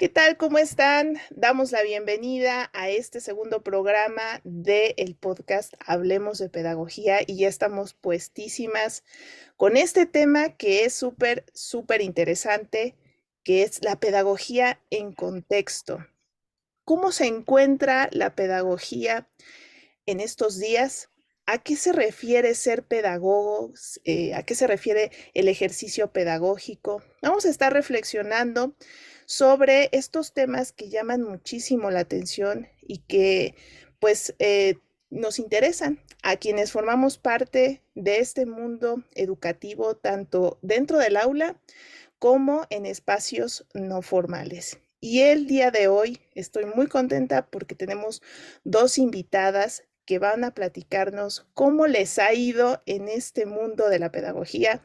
¿Qué tal? ¿Cómo están? Damos la bienvenida a este segundo programa del podcast Hablemos de Pedagogía y ya estamos puestísimas con este tema que es súper interesante, que es la pedagogía en contexto. ¿Cómo se encuentra la pedagogía en estos días? ¿A qué se refiere ser pedagogos? ¿A qué se refiere el ejercicio pedagógico? Vamos a estar reflexionando sobre estos temas que llaman muchísimo la atención y que pues nos interesan a quienes formamos parte de este mundo educativo, tanto dentro del aula como en espacios no formales. Y el día de hoy estoy muy contenta porque tenemos dos invitadas que van a platicarnos cómo les ha ido en este mundo de la pedagogía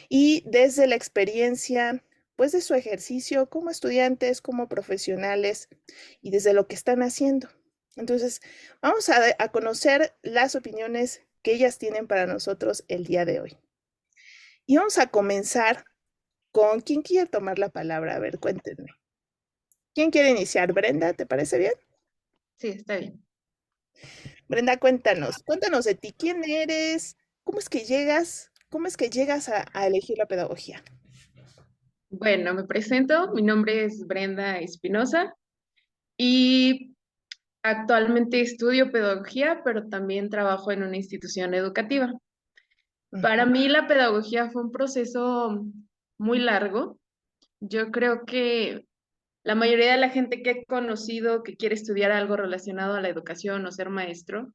y desde la experiencia, pues de su ejercicio como estudiantes, como profesionales y desde lo que están haciendo. Entonces, vamos a conocer las opiniones que ellas tienen para nosotros el día de hoy. Y vamos a comenzar con quién quiere tomar la palabra. A ver, cuéntenme. ¿Quién quiere iniciar? Brenda, ¿te parece bien? Sí, está bien. Brenda, cuéntanos de ti. ¿Quién eres? ¿Cómo es que llegas a elegir la pedagogía? Bueno, me presento. Mi nombre es Brenda Espinosa y actualmente estudio pedagogía, pero también trabajo en una institución educativa. Para Ujú. mí la pedagogía fue un proceso muy largo. Yo creo que la mayoría de la gente que he conocido que quiere estudiar algo relacionado a la educación o ser maestro,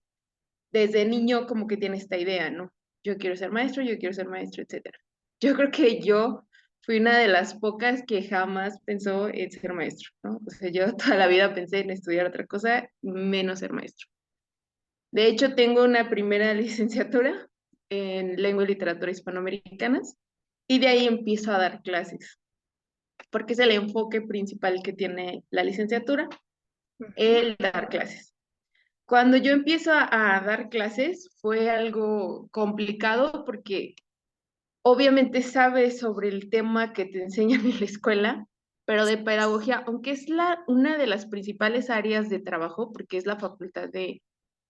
desde niño como que tiene esta idea, ¿no? Yo quiero ser maestro, etcétera. Yo creo que yo fui una de las pocas que jamás pensó en ser maestro, ¿no? O sea, yo toda la vida pensé en estudiar otra cosa, menos ser maestro. De hecho, tengo una primera licenciatura en lengua y literatura hispanoamericanas y de ahí empiezo a dar clases, porque es el enfoque principal que tiene la licenciatura, Ujú. el dar clases. Cuando yo empiezo a dar clases fue algo complicado porque obviamente sabes sobre el tema que te enseñan en la escuela, pero de pedagogía, aunque es una de las principales áreas de trabajo, porque es la Facultad de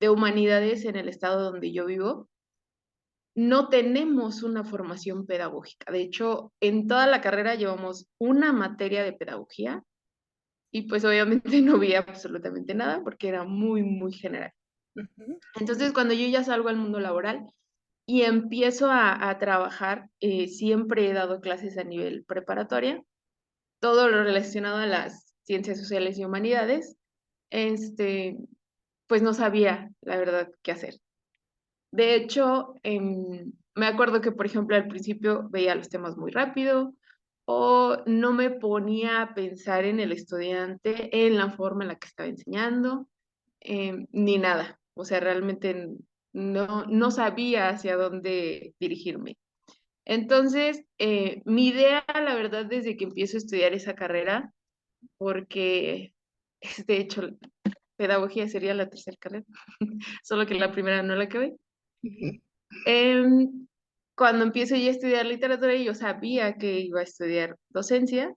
Humanidades en el estado donde yo vivo, no tenemos una formación pedagógica. De hecho, en toda la carrera llevamos una materia de pedagogía y pues obviamente no vi absolutamente nada porque era muy general. Ujú. Entonces, cuando yo ya salgo al mundo laboral y empiezo a trabajar, siempre he dado clases a nivel preparatoria, todo lo relacionado a las ciencias sociales y humanidades, este, pues no sabía, la verdad, qué hacer. De hecho, me acuerdo que, por ejemplo, al principio veía los temas muy rápido o no me ponía a pensar en el estudiante, en la forma en la que estaba enseñando, ni nada. O sea, realmente no sabía hacia dónde dirigirme. Entonces, mi idea, la verdad, desde que empiezo a estudiar esa carrera, porque de hecho pedagogía sería la tercera carrera, solo que la primera no la acabé. Ujú. Em, Cuando empiezo ya a estudiar literatura, yo sabía que iba a estudiar docencia,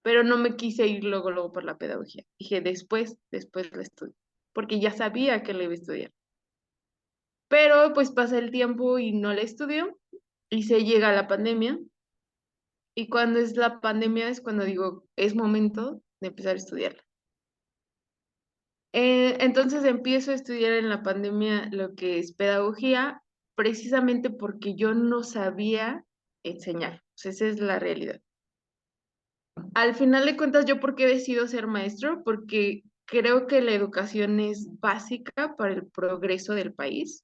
pero no me quise ir luego por la pedagogía. Dije, después la estudio, porque ya sabía que la iba a estudiar. Pero pues pasa el tiempo y no la estudio, y se llega la pandemia, y cuando es la pandemia es cuando digo, es momento de empezar a estudiarla. Entonces empiezo a estudiar en la pandemia lo que es pedagogía, precisamente porque yo no sabía enseñar. O sea, esa es la realidad. Al final de cuentas, ¿yo por qué decido ser maestro? Porque creo que la educación es básica para el progreso del país,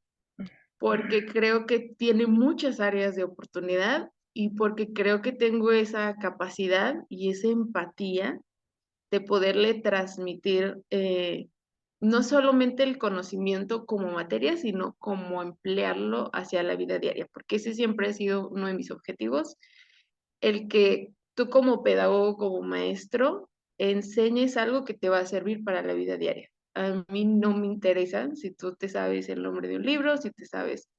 porque creo que tiene muchas áreas de oportunidad y porque creo que tengo esa capacidad y esa empatía de poderle transmitir no solamente el conocimiento como materia, sino como emplearlo hacia la vida diaria, porque ese siempre ha sido uno de mis objetivos, el que tú como pedagogo, como maestro, enseñes algo que te va a servir para la vida diaria. A mí no me interesa si tú te sabes el nombre de un libro, si te sabes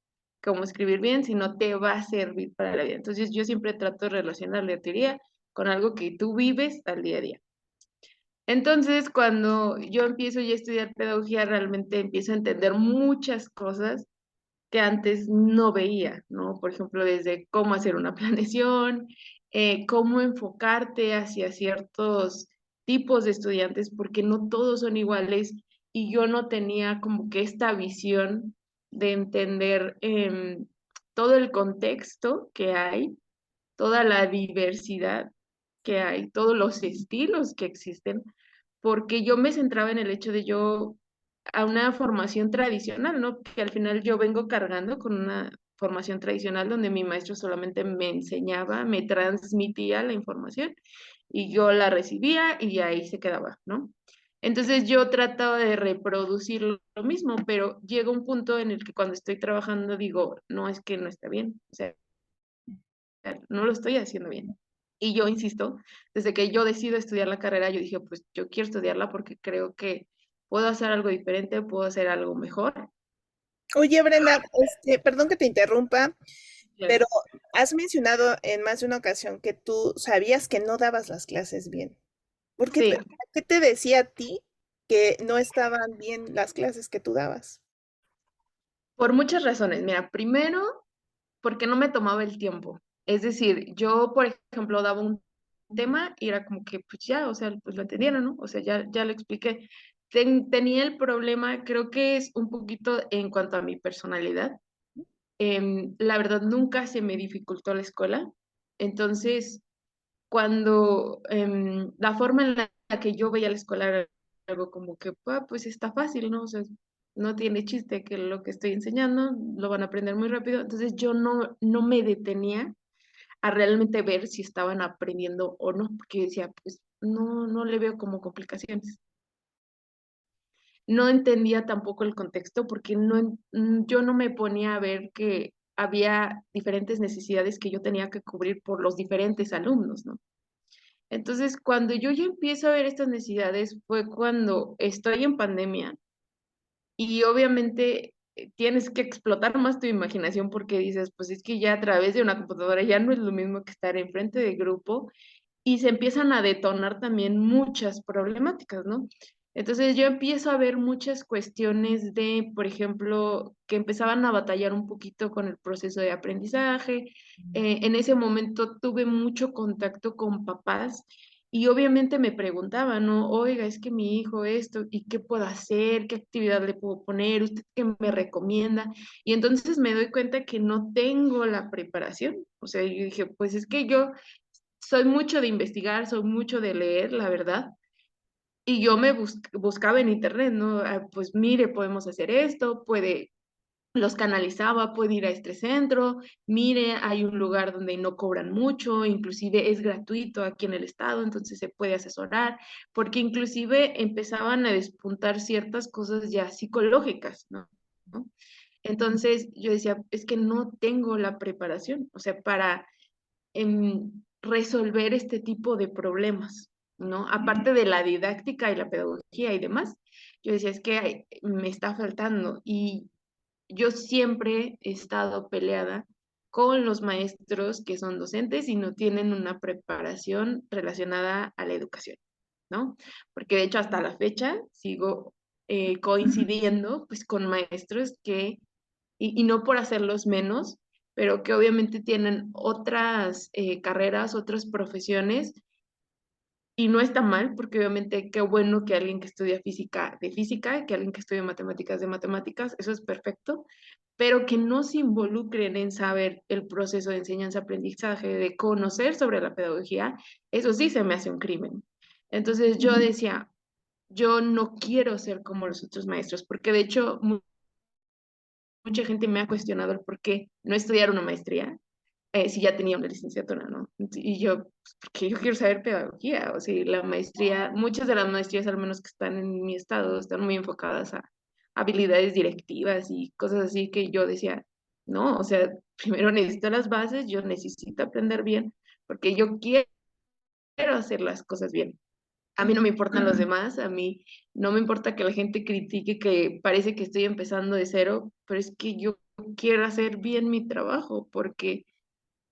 cómo escribir bien, si no te va a servir para la vida. Entonces yo siempre trato de relacionar la teoría con algo que tú vives al día a día. Entonces, cuando yo empiezo ya a estudiar pedagogía, realmente empiezo a entender muchas cosas que antes no veía, ¿no? Por ejemplo, desde cómo hacer una planeación, cómo enfocarte hacia ciertos tipos de estudiantes, porque no todos son iguales y yo no tenía como que esta visión de entender todo el contexto que hay, toda la diversidad que hay, todos los estilos que existen, porque yo me centraba en el hecho de yo a una formación tradicional, ¿no? Que al final yo vengo cargando con una formación tradicional donde mi maestro solamente me enseñaba, me transmitía la información y yo la recibía y ahí se quedaba, ¿no? Entonces yo trataba de reproducir lo mismo, pero llega un punto en el que cuando estoy trabajando digo, no, es que no está bien, o sea, no lo estoy haciendo bien. Y yo insisto, desde que yo decido estudiar la carrera, yo dije, pues yo quiero estudiarla porque creo que puedo hacer algo diferente, puedo hacer algo mejor. Oye, Brenda, perdón que te interrumpa, Claro. pero has mencionado en más de una ocasión que tú sabías que no dabas las clases bien. Sí, ¿Qué te decía a ti que no estaban bien las clases que tú dabas? por muchas razones. Mira, primero, porque no me tomaba el tiempo. Es decir, yo, por ejemplo, daba un tema y era como que, pues ya, o sea, pues lo entendieron, ¿no? O sea, ya lo expliqué. Tenía el problema, creo que es un poquito en cuanto a mi personalidad. La verdad, nunca se me dificultó la escuela. Entonces, cuando la forma en la que yo veía la escuela era algo como que, "Ah, pues está fácil, ¿no? O sea, no tiene chiste que lo que estoy enseñando lo van a aprender muy rápido". Entonces yo no me detenía a realmente ver si estaban aprendiendo o no, porque decía, pues no le veo como complicaciones. No entendía tampoco el contexto porque yo no me ponía a ver que había diferentes necesidades que yo tenía que cubrir por los diferentes alumnos, ¿no? Entonces, cuando yo ya empiezo a ver estas necesidades fue cuando estoy en pandemia y obviamente tienes que explotar más tu imaginación porque dices, pues es que ya a través de una computadora ya no es lo mismo que estar enfrente de grupo y se empiezan a detonar también muchas problemáticas, ¿no? Entonces yo empiezo a ver muchas cuestiones de, por ejemplo, que empezaban a batallar un poquito con el proceso de aprendizaje. En ese momento tuve mucho contacto con papás y obviamente me preguntaban, ¿no? Oiga, es que mi hijo esto, ¿y qué puedo hacer? ¿Qué actividad le puedo poner? ¿Usted qué me recomienda? Y entonces me doy cuenta que no tengo la preparación. O sea, yo dije, pues es que yo soy mucho de investigar, soy mucho de leer, la verdad. Y yo me buscaba en internet, ¿no? Ah, pues mire, podemos hacer esto, los canalizaba, puede ir a este centro, mire, hay un lugar donde no cobran mucho, inclusive es gratuito aquí en el estado, entonces se puede asesorar, porque inclusive empezaban a despuntar ciertas cosas ya psicológicas, ¿no? ¿No? Entonces yo decía, es que no tengo la preparación, o sea, para resolver este tipo de problemas, ¿no? Aparte de la didáctica y la pedagogía y demás, yo decía, es que me está faltando y yo siempre he estado peleada con los maestros que son docentes y no tienen una preparación relacionada a la educación, ¿no? Porque de hecho hasta la fecha sigo coincidiendo pues con maestros que y no por hacerlos menos, pero que obviamente tienen otras carreras, otras profesiones, y no está mal, porque obviamente qué bueno que alguien que estudia física de física, que alguien que estudia matemáticas de matemáticas, eso es perfecto, pero que no se involucren en saber el proceso de enseñanza-aprendizaje, de conocer sobre la pedagogía, eso sí se me hace un crimen. Entonces yo decía, yo no quiero ser como los otros maestros, porque de hecho mucha gente me ha cuestionado el por qué no estudiar una maestría si ya tenía una licenciatura, ¿no? Y yo, pues, porque yo quiero saber pedagogía, o sea, la maestría, muchas de las maestrías, al menos que están en mi estado, están muy enfocadas a habilidades directivas y cosas así que yo decía, no, o sea, primero necesito las bases, yo necesito aprender bien, porque yo quiero hacer las cosas bien. A mí no me importan los demás, a mí no me importa que la gente critique que parece que estoy empezando de cero, pero es que yo quiero hacer bien mi trabajo, porque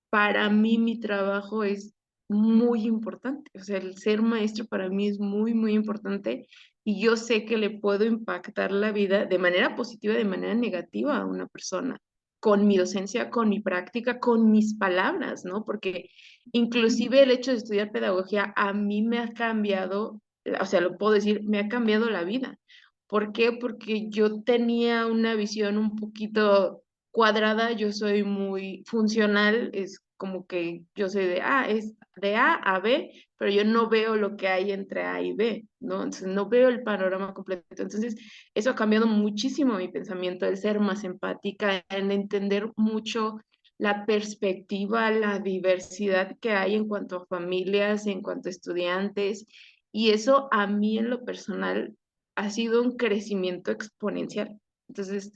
para mí mi trabajo es muy importante. O sea, el ser maestro para mí es muy, muy importante y yo sé que le puedo impactar la vida de manera positiva, de manera negativa a una persona, con mi docencia, con mi práctica, con mis palabras, ¿no? Porque inclusive el hecho de estudiar pedagogía a mí me ha cambiado, o sea, lo puedo decir, me ha cambiado la vida. ¿Por qué? Porque yo tenía una visión un poquito cuadrada, yo soy muy funcional, es como que yo soy es de A a B, pero yo no veo lo que hay entre A y B, ¿no? Entonces no veo el panorama completo. Entonces, eso ha cambiado muchísimo mi pensamiento, el ser más empática, en entender mucho la perspectiva, la diversidad que hay en cuanto a familias, en cuanto a estudiantes, y eso a mí en lo personal ha sido un crecimiento exponencial. Entonces,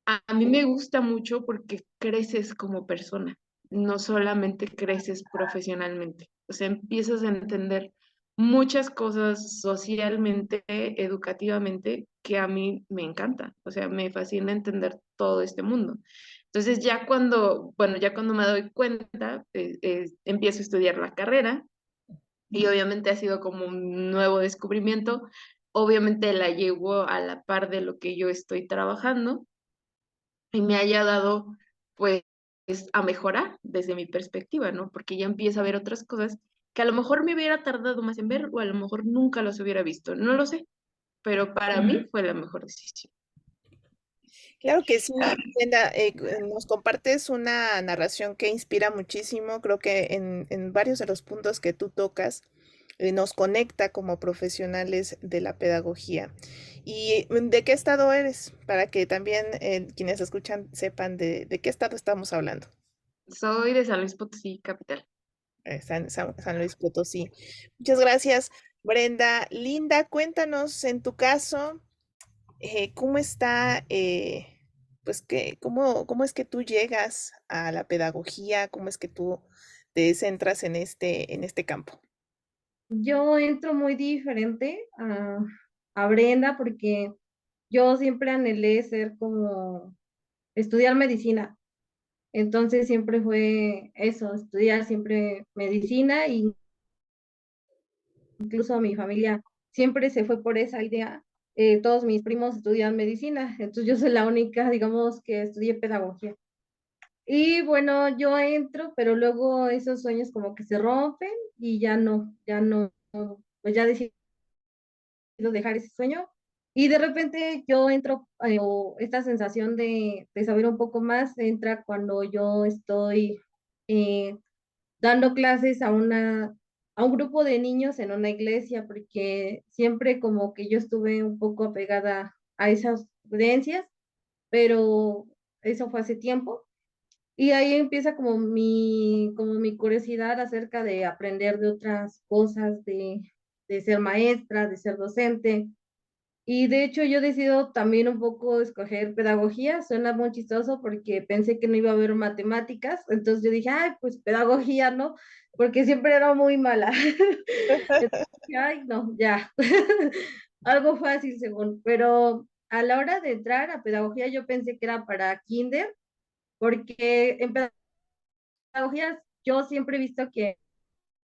a mí me gusta mucho porque creces como persona, no solamente creces profesionalmente. O sea, empiezas a entender muchas cosas socialmente, educativamente, que a mí me encanta. O sea, me fascina entender todo este mundo. Entonces, ya cuando me doy cuenta, empiezo a estudiar la carrera y obviamente ha sido como un nuevo descubrimiento. Obviamente la llevo a la par de lo que yo estoy trabajando y me haya dado, pues, a mejorar desde mi perspectiva, ¿no? Porque ya empiezo a ver otras cosas que a lo mejor me hubiera tardado más en ver o a lo mejor nunca los hubiera visto, no lo sé, pero para mí fue la mejor decisión. Claro que sí, Brenda, nos compartes una narración que inspira muchísimo. Creo que en varios de los puntos que tú tocas nos conecta como profesionales de la pedagogía. ¿Y de qué estado eres? Para que también quienes escuchan sepan de qué estado estamos hablando. Soy de San Luis Potosí, capital. San Luis Potosí. Muchas gracias, Brenda. Linda, cuéntanos en tu caso. ¿Cómo está, pues, cómo es que tú llegas a la pedagogía? ¿Cómo es que tú te centras en este campo? Yo entro muy diferente a Brenda porque yo siempre anhelé ser como estudiar medicina. Entonces siempre fue eso, estudiar siempre medicina e incluso mi familia siempre se fue por esa idea. Todos mis primos estudian medicina, entonces yo soy la única, digamos, que estudié pedagogía. Y bueno, yo entro, pero luego esos sueños como que se rompen y ya no, pues ya decidí dejar ese sueño. Y de repente yo entro, o esta sensación de saber un poco más entra cuando yo estoy eh, dando clases a un grupo de niños en una iglesia, porque siempre como que yo estuve un poco apegada a esas creencias, pero eso fue hace tiempo. Y ahí empieza como mi curiosidad acerca de aprender de otras cosas, de ser maestra, de ser docente. Y de hecho yo decido también un poco escoger pedagogía, suena muy chistoso porque pensé que no iba a haber matemáticas, entonces yo dije, ay, pues pedagogía, ¿no? Porque siempre era muy mala. Entonces, ay, no, ya. Algo fácil según, pero a la hora de entrar a pedagogía yo pensé que era para kinder, porque en pedagogía yo siempre he visto que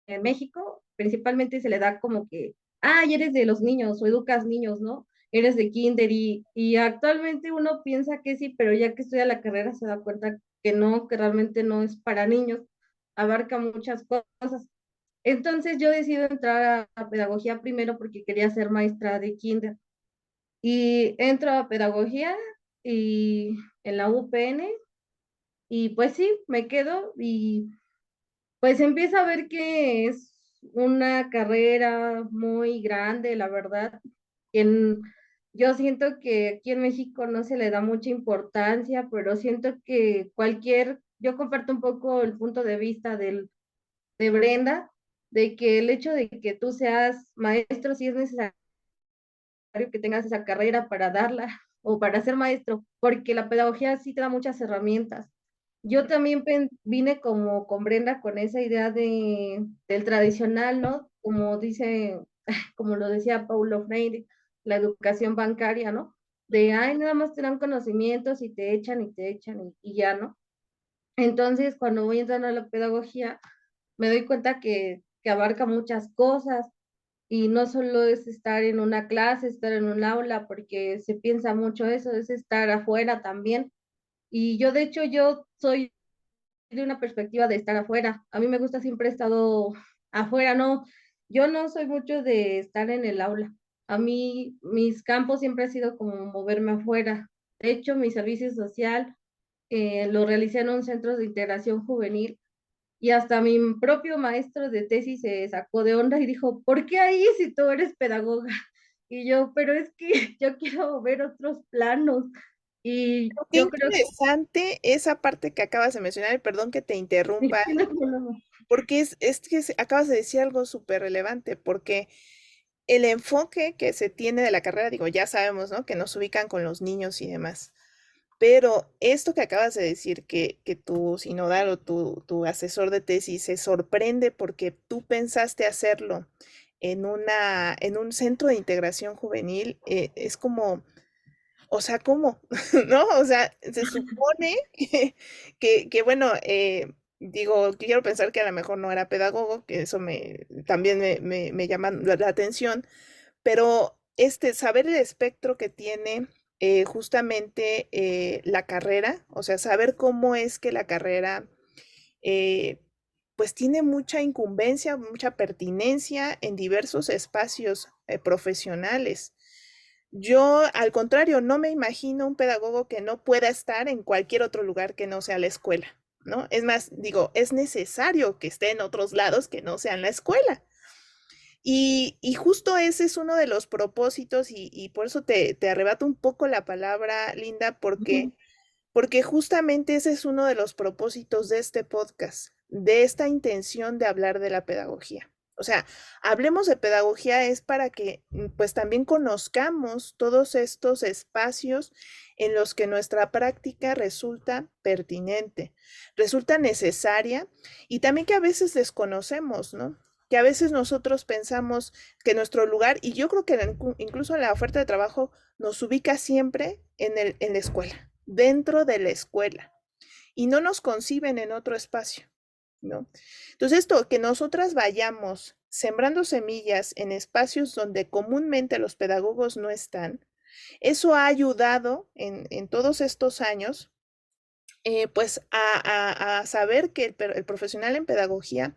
en México principalmente se le da como que, ay, eres de los niños o educas niños, ¿no? Eres de kinder y actualmente uno piensa que sí, pero ya que estudia la carrera se da cuenta que no, que realmente no es para niños, abarca muchas cosas. Entonces yo decido entrar a pedagogía primero porque quería ser maestra de kinder y entro a pedagogía y en la UPN y pues sí, me quedo y pues empiezo a ver que es una carrera muy grande, la verdad. Yo siento que aquí en México no se le da mucha importancia, pero siento que yo comparto un poco el punto de vista de Brenda, de que el hecho de que tú seas maestro sí es necesario que tengas esa carrera para darla o para ser maestro, porque la pedagogía sí te da muchas herramientas. Yo también vine como con Brenda con esa idea del tradicional, ¿no? Como dice, como lo decía Paulo Freire, la educación bancaria, ¿no? De, ay, nada más te dan conocimientos y te echan y ya, ¿no? Entonces, cuando voy entrando a la pedagogía, me doy cuenta que abarca muchas cosas y no solo es estar en una clase, estar en un aula, porque se piensa mucho eso, es estar afuera también. Y yo, de hecho, yo soy de una perspectiva de estar afuera. A mí me gusta, siempre he estado afuera, no, yo no soy mucho de estar en el aula. A mí, mis campos siempre ha sido como moverme afuera. De hecho, mi servicio social lo realicé en un centro de integración juvenil y hasta mi propio maestro de tesis se sacó de onda y dijo, ¿por qué ahí si tú eres pedagoga? Y yo, pero es que yo quiero ver otros planos. Y Qué yo creo que interesante esa parte que acabas de mencionar, y perdón que te sí, interrumpa, no hay problema. porque es que acabas de decir algo súper relevante, porque el enfoque que se tiene de la carrera, digo, ya sabemos, ¿no? Que nos ubican con los niños y demás, pero esto que acabas de decir, que tu sinodal o tu asesor de tesis se sorprende porque tú pensaste hacerlo en un centro de integración juvenil, es como, o sea, ¿cómo? ¿No? O sea, se supone que bueno, digo, quiero pensar que a lo mejor no era pedagogo, que eso también me llama la atención, pero saber el espectro que tiene justamente la carrera, o sea, saber cómo es que la carrera eh, pues tiene mucha incumbencia, mucha pertinencia en diversos espacios profesionales. Yo, al contrario, no me imagino un pedagogo que no pueda estar en cualquier otro lugar que no sea la escuela, ¿no? Es más, digo, es necesario que esté en otros lados que no sean la escuela. Y justo ese es uno de los propósitos y por eso te arrebato un poco la palabra, Linda, porque justamente ese es uno de los propósitos de este podcast, de esta intención de hablar de la pedagogía. O sea, hablemos de pedagogía es para que pues también conozcamos todos estos espacios en los que nuestra práctica resulta pertinente, resulta necesaria y también que a veces desconocemos, ¿no? Que a veces nosotros pensamos que nuestro lugar, y yo creo que incluso en la oferta de trabajo nos ubica siempre en la escuela, dentro de la escuela, y no nos conciben en otro espacio, ¿no? Entonces, esto, que nosotras vayamos sembrando semillas en espacios donde comúnmente los pedagogos no están, eso ha ayudado en todos estos años pues a saber que el profesional en pedagogía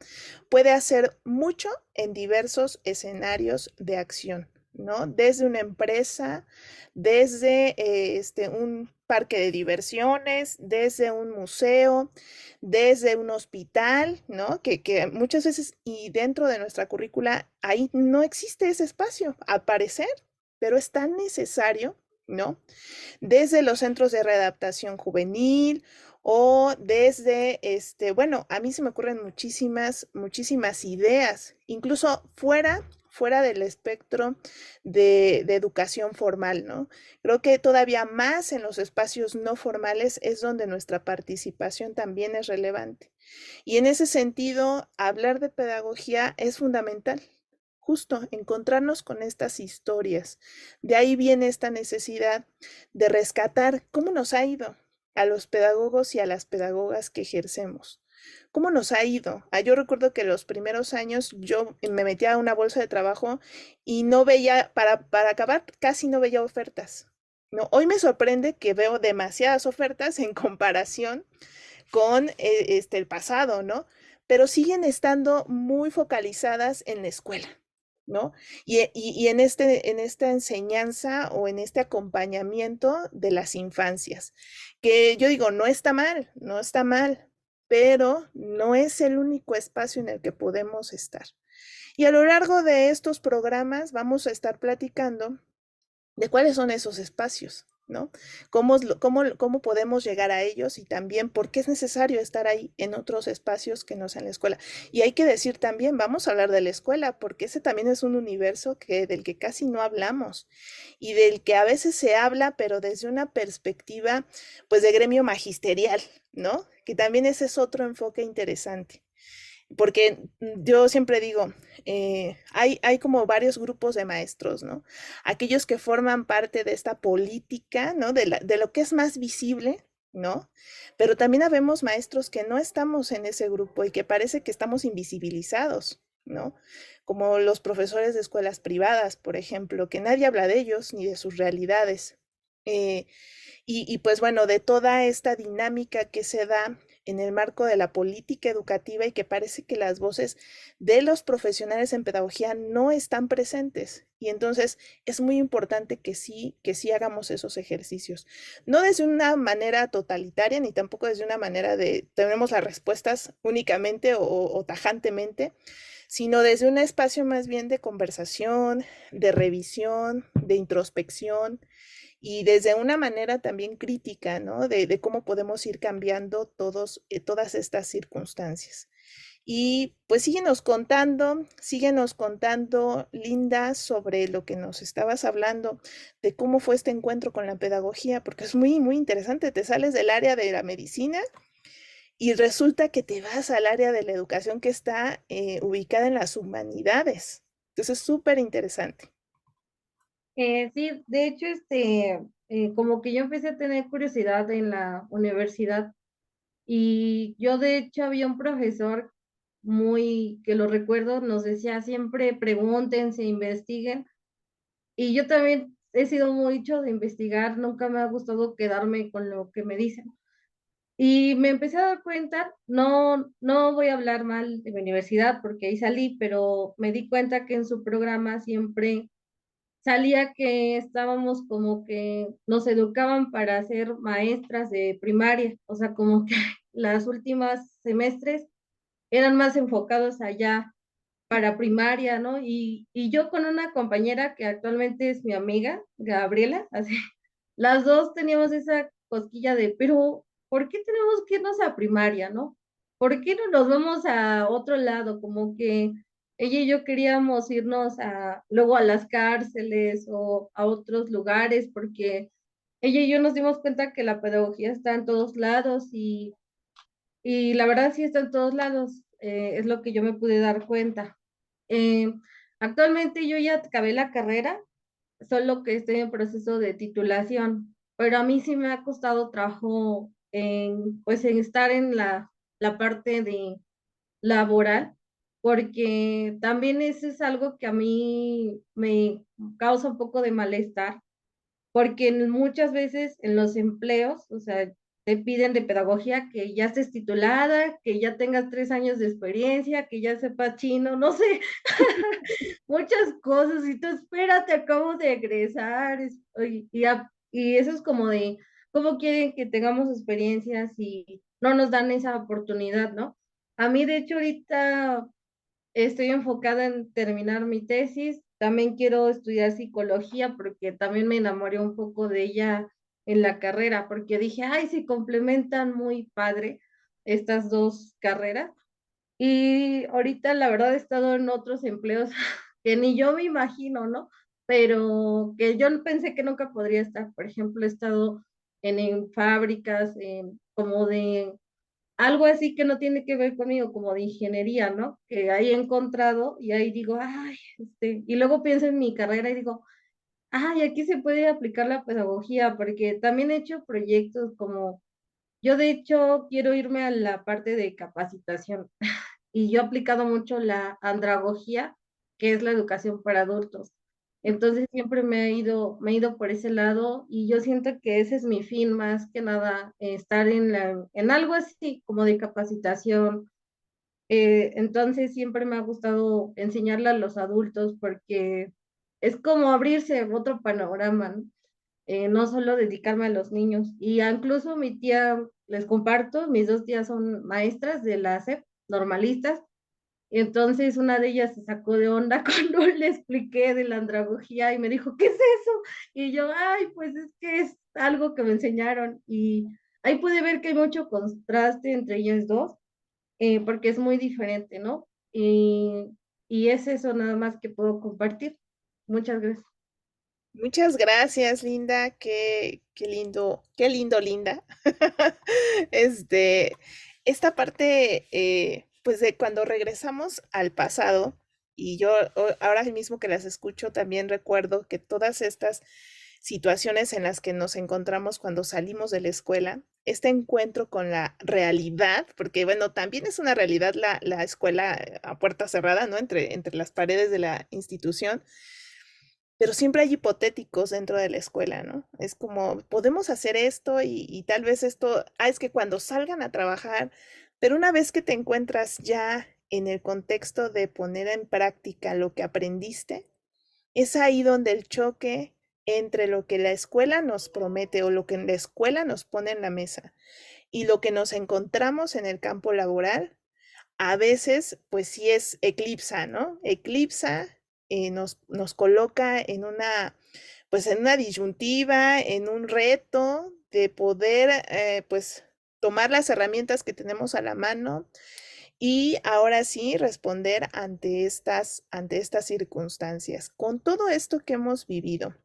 puede hacer mucho en diversos escenarios de acción, ¿no? Desde una empresa, desde un parque de diversiones, desde un museo, desde un hospital, ¿no? Que muchas veces y dentro de nuestra currícula ahí no existe ese espacio, al parecer, pero es tan necesario, ¿no? Desde los centros de readaptación juvenil o desde, bueno, a mí se me ocurren muchísimas ideas, incluso fuera del espectro de educación formal, ¿no? Creo que todavía más en los espacios no formales es donde nuestra participación también es relevante. Y en ese sentido, hablar de pedagogía es fundamental. Justo encontrarnos con estas historias. De ahí viene esta necesidad de rescatar cómo nos ha ido a los pedagogos y a las pedagogas que ejercemos. ¿Cómo nos ha ido? Yo recuerdo que los primeros años yo me metía a una bolsa de trabajo y no veía, para acabar, casi no veía ofertas. No, hoy me sorprende que veo demasiadas ofertas en comparación con el pasado, ¿no? Pero siguen estando muy focalizadas en la escuela, ¿no? Y en esta enseñanza o en este acompañamiento de las infancias, que yo digo, no está mal, no está mal, pero no es el único espacio en el que podemos estar. Y a lo largo de estos programas vamos a estar platicando de cuáles son esos espacios, ¿no? Cómo podemos llegar a ellos y también por qué es necesario estar ahí en otros espacios que no sean la escuela. Y hay que decir también, vamos a hablar de la escuela, porque ese también es un universo del que casi no hablamos y del que a veces se habla, pero desde una perspectiva, pues, de gremio magisterial, ¿no? Que también ese es otro enfoque interesante. Porque yo siempre digo, hay como varios grupos de maestros, ¿no? Aquellos que forman parte de esta política, ¿no? De lo que es más visible, ¿no? Pero también habemos maestros que no estamos en ese grupo y que parece que estamos invisibilizados, ¿no? Como los profesores de escuelas privadas, por ejemplo, que nadie habla de ellos ni de sus realidades. Eh, pues bueno, de toda esta dinámica que se da en el marco de la política educativa y que parece que las voces de los profesionales en pedagogía no están presentes. Y entonces es muy importante que sí hagamos esos ejercicios. No desde una manera totalitaria, ni tampoco desde una manera de tenemos las respuestas únicamente o tajantemente, sino desde un espacio más bien de conversación, de revisión, de introspección, y desde una manera también crítica, ¿no? De cómo podemos ir cambiando todas estas circunstancias. Y pues síguenos contando, Linda, sobre lo que nos estabas hablando, de cómo fue este encuentro con la pedagogía, porque es muy, muy interesante. Te sales del área de la medicina y resulta que te vas al área de la educación que está ubicada en las humanidades. Entonces es súper interesante. Sí, de hecho, como que yo empecé a tener curiosidad en la universidad y yo de hecho había un profesor muy, que lo recuerdo, nos decía siempre pregúntense, investiguen, y yo también he sido mucho de investigar, nunca me ha gustado quedarme con lo que me dicen. Y me empecé a dar cuenta, no voy a hablar mal de mi universidad porque ahí salí, pero me di cuenta que en su programa siempre salía que estábamos como que nos educaban para ser maestras de primaria, o sea, como que las últimas semestres eran más enfocados allá para primaria, ¿no? Y yo con una compañera que actualmente es mi amiga, Gabriela, así, las dos teníamos esa cosquilla de, pero ¿por qué tenemos que irnos a primaria, no? ¿Por qué no nos vamos a otro lado? Como que ella y yo queríamos irnos luego a las cárceles o a otros lugares, porque ella y yo nos dimos cuenta que la pedagogía está en todos lados y la verdad sí está en todos lados, es lo que yo me pude dar cuenta. Eh, Actualmente yo ya acabé la carrera, solo que estoy en proceso de titulación, pero a mí sí me ha costado trabajo pues en estar en la parte de laboral, porque también eso es algo que a mí me causa un poco de malestar, porque muchas veces en los empleos, o sea, te piden de pedagogía que ya estés titulada, que ya tengas 3 años de experiencia, que ya sepas chino, no sé, muchas cosas, y tú espérate, acabo de egresar, y eso es como de, ¿cómo quieren que tengamos experiencias y no nos dan esa oportunidad, ¿no? A mí, de hecho, ahorita estoy enfocada en terminar mi tesis. También quiero estudiar psicología porque también me enamoré un poco de ella en la carrera, porque dije, ay, se complementan muy padre estas dos carreras. Y ahorita la verdad he estado en otros empleos que ni yo me imagino, ¿no? Pero que yo pensé que nunca podría estar. Por ejemplo, he estado en fábricas, como de algo así que no tiene que ver conmigo, como de ingeniería, ¿no? Que ahí he encontrado y ahí digo, ay, y luego pienso en mi carrera y digo, ay, aquí se puede aplicar la pedagogía, porque también he hecho proyectos como, yo de hecho quiero irme a la parte de capacitación y yo he aplicado mucho la andragogía, que es la educación para adultos. Entonces siempre me he ido por ese lado y yo siento que ese es mi fin más que nada, estar en algo así como de capacitación. Entonces siempre me ha gustado enseñarle a los adultos porque es como abrirse otro panorama, ¿no? No solo dedicarme a los niños. Y incluso mi tía, les comparto, mis dos tías son maestras de la SEP, normalistas, y entonces una de ellas se sacó de onda cuando le expliqué de la andragogía y me dijo, ¿qué es eso? Y yo, ay, pues es que es algo que me enseñaron. Y ahí pude ver que hay mucho contraste entre ellas dos, porque es muy diferente, ¿no? Y es eso nada más que puedo compartir. Muchas gracias. Muchas gracias, Linda. Qué lindo, Linda. Este, esta parte, pues de cuando regresamos al pasado, y yo ahora mismo que las escucho también recuerdo que todas estas situaciones en las que nos encontramos cuando salimos de la escuela, este encuentro con la realidad, porque bueno, también es una realidad la escuela a puerta cerrada, ¿no? Entre las paredes de la institución, pero siempre hay hipotéticos dentro de la escuela, ¿no? Es como, podemos hacer esto y tal vez esto, es que cuando salgan a trabajar, pero una vez que te encuentras ya en el contexto de poner en práctica lo que aprendiste, es ahí donde el choque entre lo que la escuela nos promete o lo que la escuela nos pone en la mesa y lo que nos encontramos en el campo laboral, a veces, pues sí es eclipsa, ¿no? Eclipsa, nos coloca en una, pues en una disyuntiva, en un reto de poder, pues, tomar las herramientas que tenemos a la mano y ahora sí responder ante estas circunstancias. Con todo esto que hemos vivido,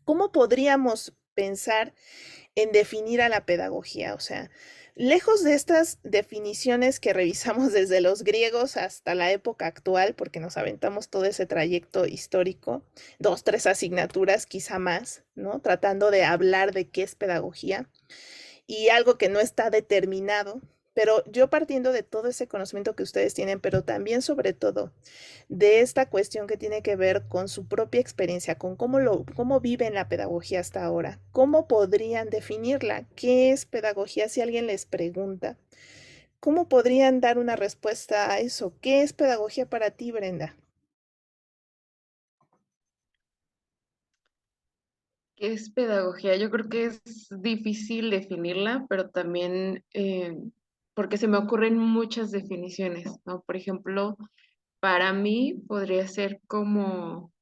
¿cómo podríamos pensar en definir a la pedagogía? O sea, lejos de estas definiciones que revisamos desde los griegos hasta la época actual, porque nos aventamos todo ese trayecto histórico, 2, 3 asignaturas, quizá más, ¿no? Tratando de hablar de qué es pedagogía y algo que no está determinado, pero yo partiendo de todo ese conocimiento que ustedes tienen, pero también sobre todo de esta cuestión que tiene que ver con su propia experiencia, con cómo viven la pedagogía hasta ahora, cómo podrían definirla, qué es pedagogía si alguien les pregunta, cómo podrían dar una respuesta a eso, qué es pedagogía para ti, Brenda. ¿Qué es pedagogía? Yo creo que es difícil definirla, pero también porque se me ocurren muchas definiciones, ¿no? Por ejemplo, para mí podría ser como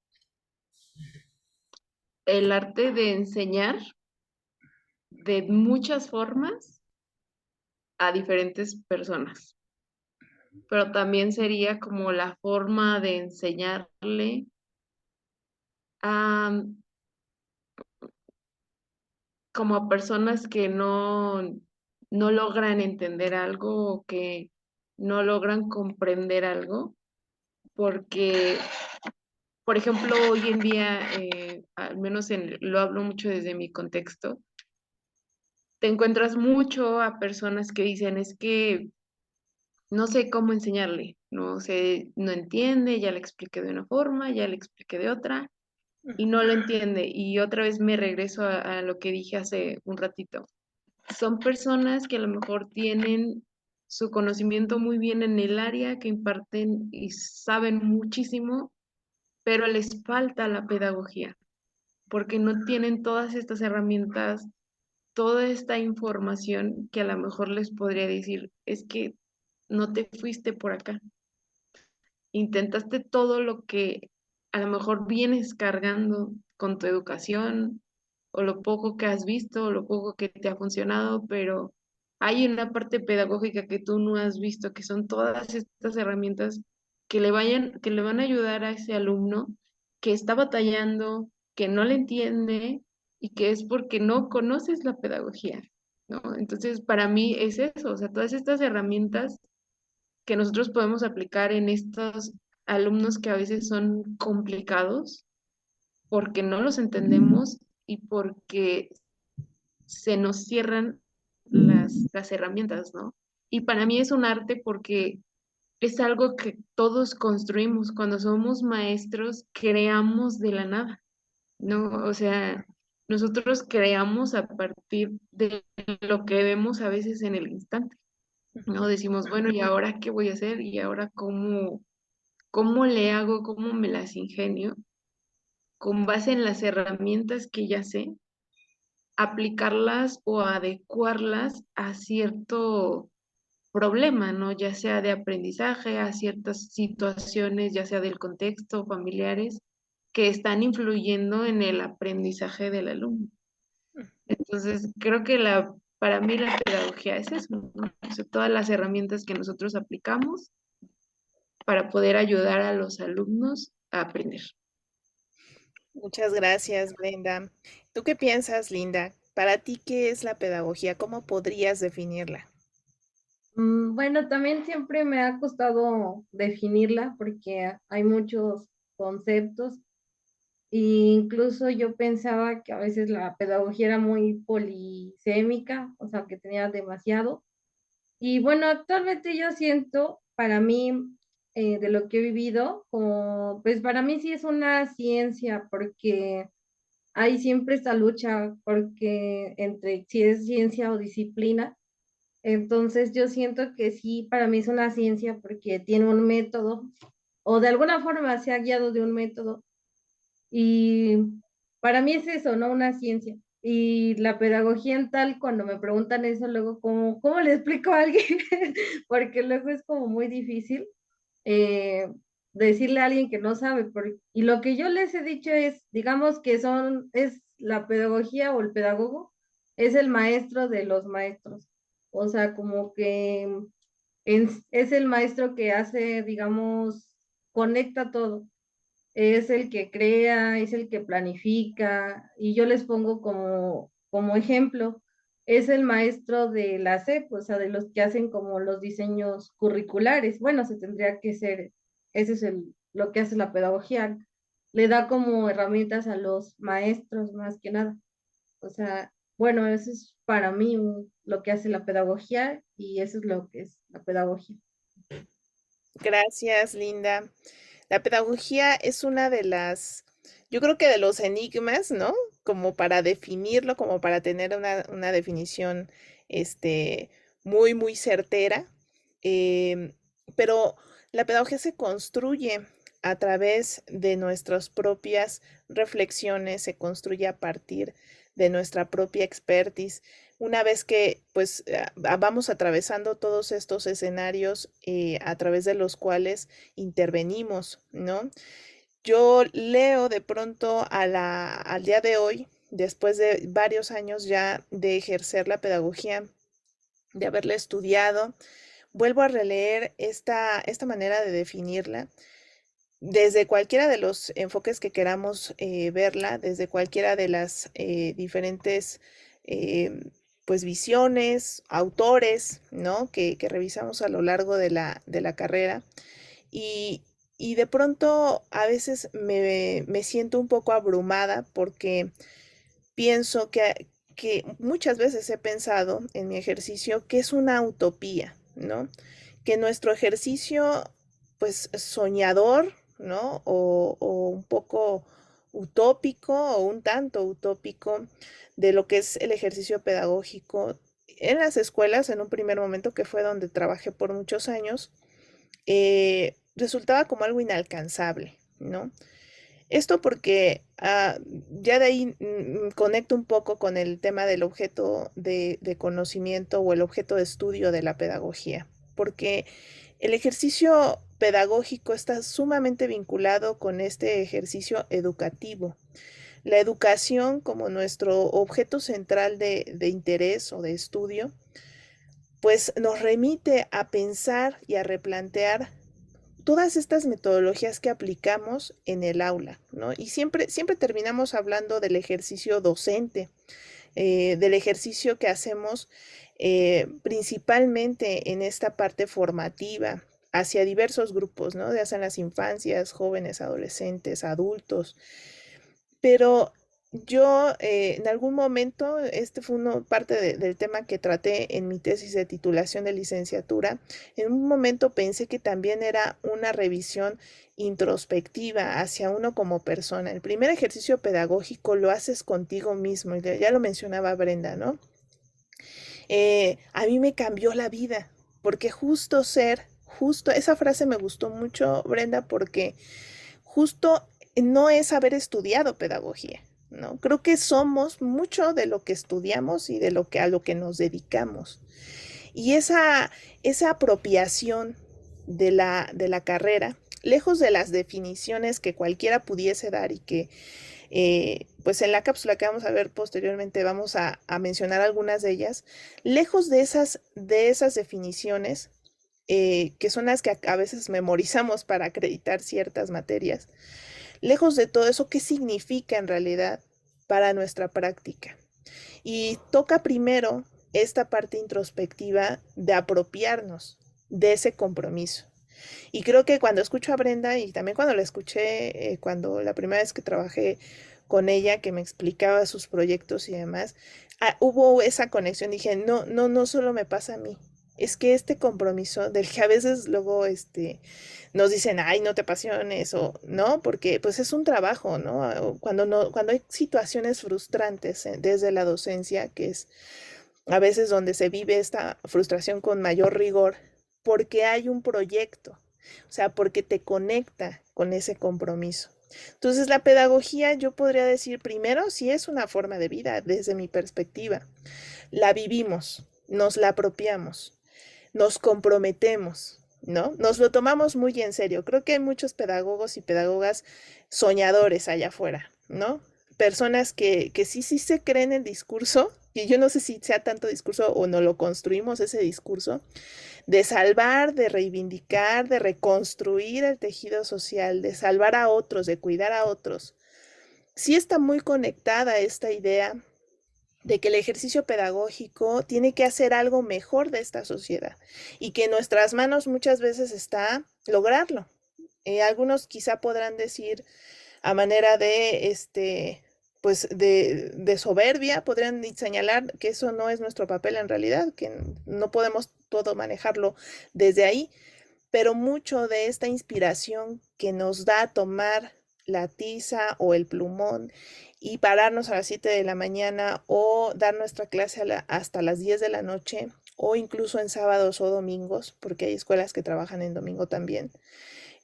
el arte de enseñar de muchas formas a diferentes personas, pero también sería como la forma de enseñarle a como a personas que no logran entender algo o que no logran comprender algo, porque, por ejemplo, hoy en día, al menos lo hablo mucho desde mi contexto, te encuentras mucho a personas que dicen, es que no sé cómo enseñarle, no sé, no entiende, ya le expliqué de una forma, ya le expliqué de otra, y no lo entiende. Y otra vez me regreso a lo que dije hace un ratito. Son personas que a lo mejor tienen su conocimiento muy bien en el área que imparten y saben muchísimo, pero les falta la pedagogía, porque no tienen todas estas herramientas, toda esta información que a lo mejor les podría decir, es que no te fuiste por acá, intentaste todo lo que a lo mejor vienes cargando con tu educación o lo poco que has visto o lo poco que te ha funcionado, pero hay una parte pedagógica que tú no has visto, que son todas estas herramientas que le van a ayudar a ese alumno que está batallando, que no le entiende y que es porque no conoces la pedagogía, ¿no? Entonces, para mí es eso, o sea, todas estas herramientas que nosotros podemos aplicar en estos alumnos que a veces son complicados porque no los entendemos y porque se nos cierran las herramientas, ¿no? Y para mí es un arte porque es algo que todos construimos. Cuando somos maestros, creamos de la nada, ¿no? O sea, nosotros creamos a partir de lo que vemos a veces en el instante, ¿no? Decimos, bueno, ¿y ahora qué voy a hacer? ¿Y ahora cómo le hago? ¿Cómo me las ingenio? Con base en las herramientas que ya sé, aplicarlas o adecuarlas a cierto problema, ¿no? Ya sea de aprendizaje, a ciertas situaciones, ya sea del contexto, familiares, que están influyendo en el aprendizaje del alumno. Entonces, creo que para mí la pedagogía es eso, ¿no? O sea, todas las herramientas que nosotros aplicamos para poder ayudar a los alumnos a aprender. Muchas gracias, Brenda. ¿Tú qué piensas, Linda? Para ti, ¿qué es la pedagogía? ¿Cómo podrías definirla? Bueno, también siempre me ha costado definirla porque hay muchos conceptos E incluso yo pensaba que a veces la pedagogía era muy polisémica, o sea, que tenía demasiado. Y bueno, actualmente yo siento, para mí, de lo que he vivido, como, pues para mí sí es una ciencia, porque hay siempre esta lucha, porque entre si es ciencia o disciplina. Entonces yo siento que sí, para mí es una ciencia porque tiene un método, o de alguna forma se ha guiado de un método, y para mí es eso, ¿no? Una ciencia. Y la pedagogía en tal, cuando me preguntan eso, luego, ¿cómo le explico a alguien? Porque luego es como muy difícil eh, decirle a alguien que no sabe. Y lo que yo les he dicho es, digamos que es la pedagogía o el pedagogo, es el maestro de los maestros. O sea, como que es el maestro que hace, digamos, conecta todo, es el que crea, es el que planifica, y yo les pongo como ejemplo, es el maestro de la SEP, o sea, de los que hacen como los diseños curriculares. Bueno, se tendría que ser, ese es lo que hace la pedagogía, le da como herramientas a los maestros más que nada. O sea, bueno, eso es para mí lo que hace la pedagogía, y eso es lo que es la pedagogía. Gracias, Linda. La pedagogía es una de las, yo creo que de los enigmas, ¿no? Como para definirlo, como para tener una definición, este, muy certera. Em, pero la pedagogía se construye a través de nuestras propias reflexiones, se construye a partir de nuestra propia expertise. Una vez que pues vamos atravesando todos estos escenarios a través de los cuales intervenimos, ¿no? Yo leo de pronto al día de hoy, después de varios años ya de ejercer la pedagogía, de haberla estudiado, vuelvo a releer esta manera de definirla desde cualquiera de los enfoques que queramos verla, desde cualquiera de las diferentes eh, pues visiones, autores, ¿no? Que revisamos a lo largo de la carrera. Y, y de pronto a veces me siento un poco abrumada porque pienso que muchas veces he pensado en mi ejercicio que es una utopía, ¿no? Que nuestro ejercicio, pues, soñador, ¿no? O un poco utópico o un tanto utópico de lo que es el ejercicio pedagógico en las escuelas, en un primer momento que fue donde trabajé por muchos años, resultaba como algo inalcanzable, ¿no? Esto porque ya de ahí conecto un poco con el tema del objeto de conocimiento o el objeto de estudio de la pedagogía, porque el ejercicio pedagógico está sumamente vinculado con este ejercicio educativo. La educación como nuestro objeto central de interés o de estudio, pues nos remite a pensar y a replantear todas estas metodologías que aplicamos en el aula, ¿no? Y siempre terminamos hablando del ejercicio docente, del ejercicio que hacemos principalmente en esta parte formativa hacia diversos grupos, ¿no? Ya sean las infancias, jóvenes, adolescentes, adultos, pero yo en algún momento, este fue parte del tema que traté en mi tesis de titulación de licenciatura, en un momento pensé que también era una revisión introspectiva hacia uno como persona. El primer ejercicio pedagógico lo haces contigo mismo, y ya lo mencionaba Brenda, ¿no? A mí me cambió la vida, porque justo, esa frase me gustó mucho, Brenda, porque justo no es haber estudiado pedagogía, ¿no? Creo que somos mucho de lo que estudiamos y de a lo que nos dedicamos. Y esa apropiación de la carrera, lejos de las definiciones que cualquiera pudiese dar y que pues en la cápsula que vamos a ver posteriormente vamos a mencionar algunas de ellas, lejos de esas definiciones, que son las que a veces memorizamos para acreditar ciertas materias, lejos de todo eso, ¿qué significa en realidad para nuestra práctica? Y toca primero esta parte introspectiva de apropiarnos de ese compromiso. Y creo que cuando escucho a Brenda y también cuando la escuché, cuando la primera vez que trabajé con ella, que me explicaba sus proyectos y demás, hubo esa conexión. Dije, no, no, no solo me pasa a mí. Es que este compromiso del que a veces luego nos dicen, ay, no te apasiones o no, porque pues es un trabajo, ¿no? Cuando no, cuando hay situaciones frustrantes desde la docencia, que es a veces donde se vive esta frustración con mayor rigor, porque hay un proyecto, o sea, porque te conecta con ese compromiso. Entonces, la pedagogía, yo podría decir, primero, sí es una forma de vida desde mi perspectiva. La vivimos, nos la apropiamos, nos comprometemos, ¿no? Nos lo tomamos muy en serio. Creo que hay muchos pedagogos y pedagogas soñadores allá afuera, ¿no? Personas que sí, sí se creen el discurso, y yo no sé si sea tanto discurso o no lo construimos ese discurso, de salvar, de reivindicar, de reconstruir el tejido social, de salvar a otros, de cuidar a otros. Sí está muy conectada esta idea de que el ejercicio pedagógico tiene que hacer algo mejor de esta sociedad y que en nuestras manos muchas veces está lograrlo. Algunos quizá podrán decir a manera de pues de soberbia, podrían señalar que eso no es nuestro papel en realidad, que no podemos todo manejarlo desde ahí, pero mucho de esta inspiración que nos da tomar la tiza o el plumón y pararnos a las 7 de la mañana o dar nuestra clase hasta las 10 de la noche o incluso en sábados o domingos, porque hay escuelas que trabajan en domingo también.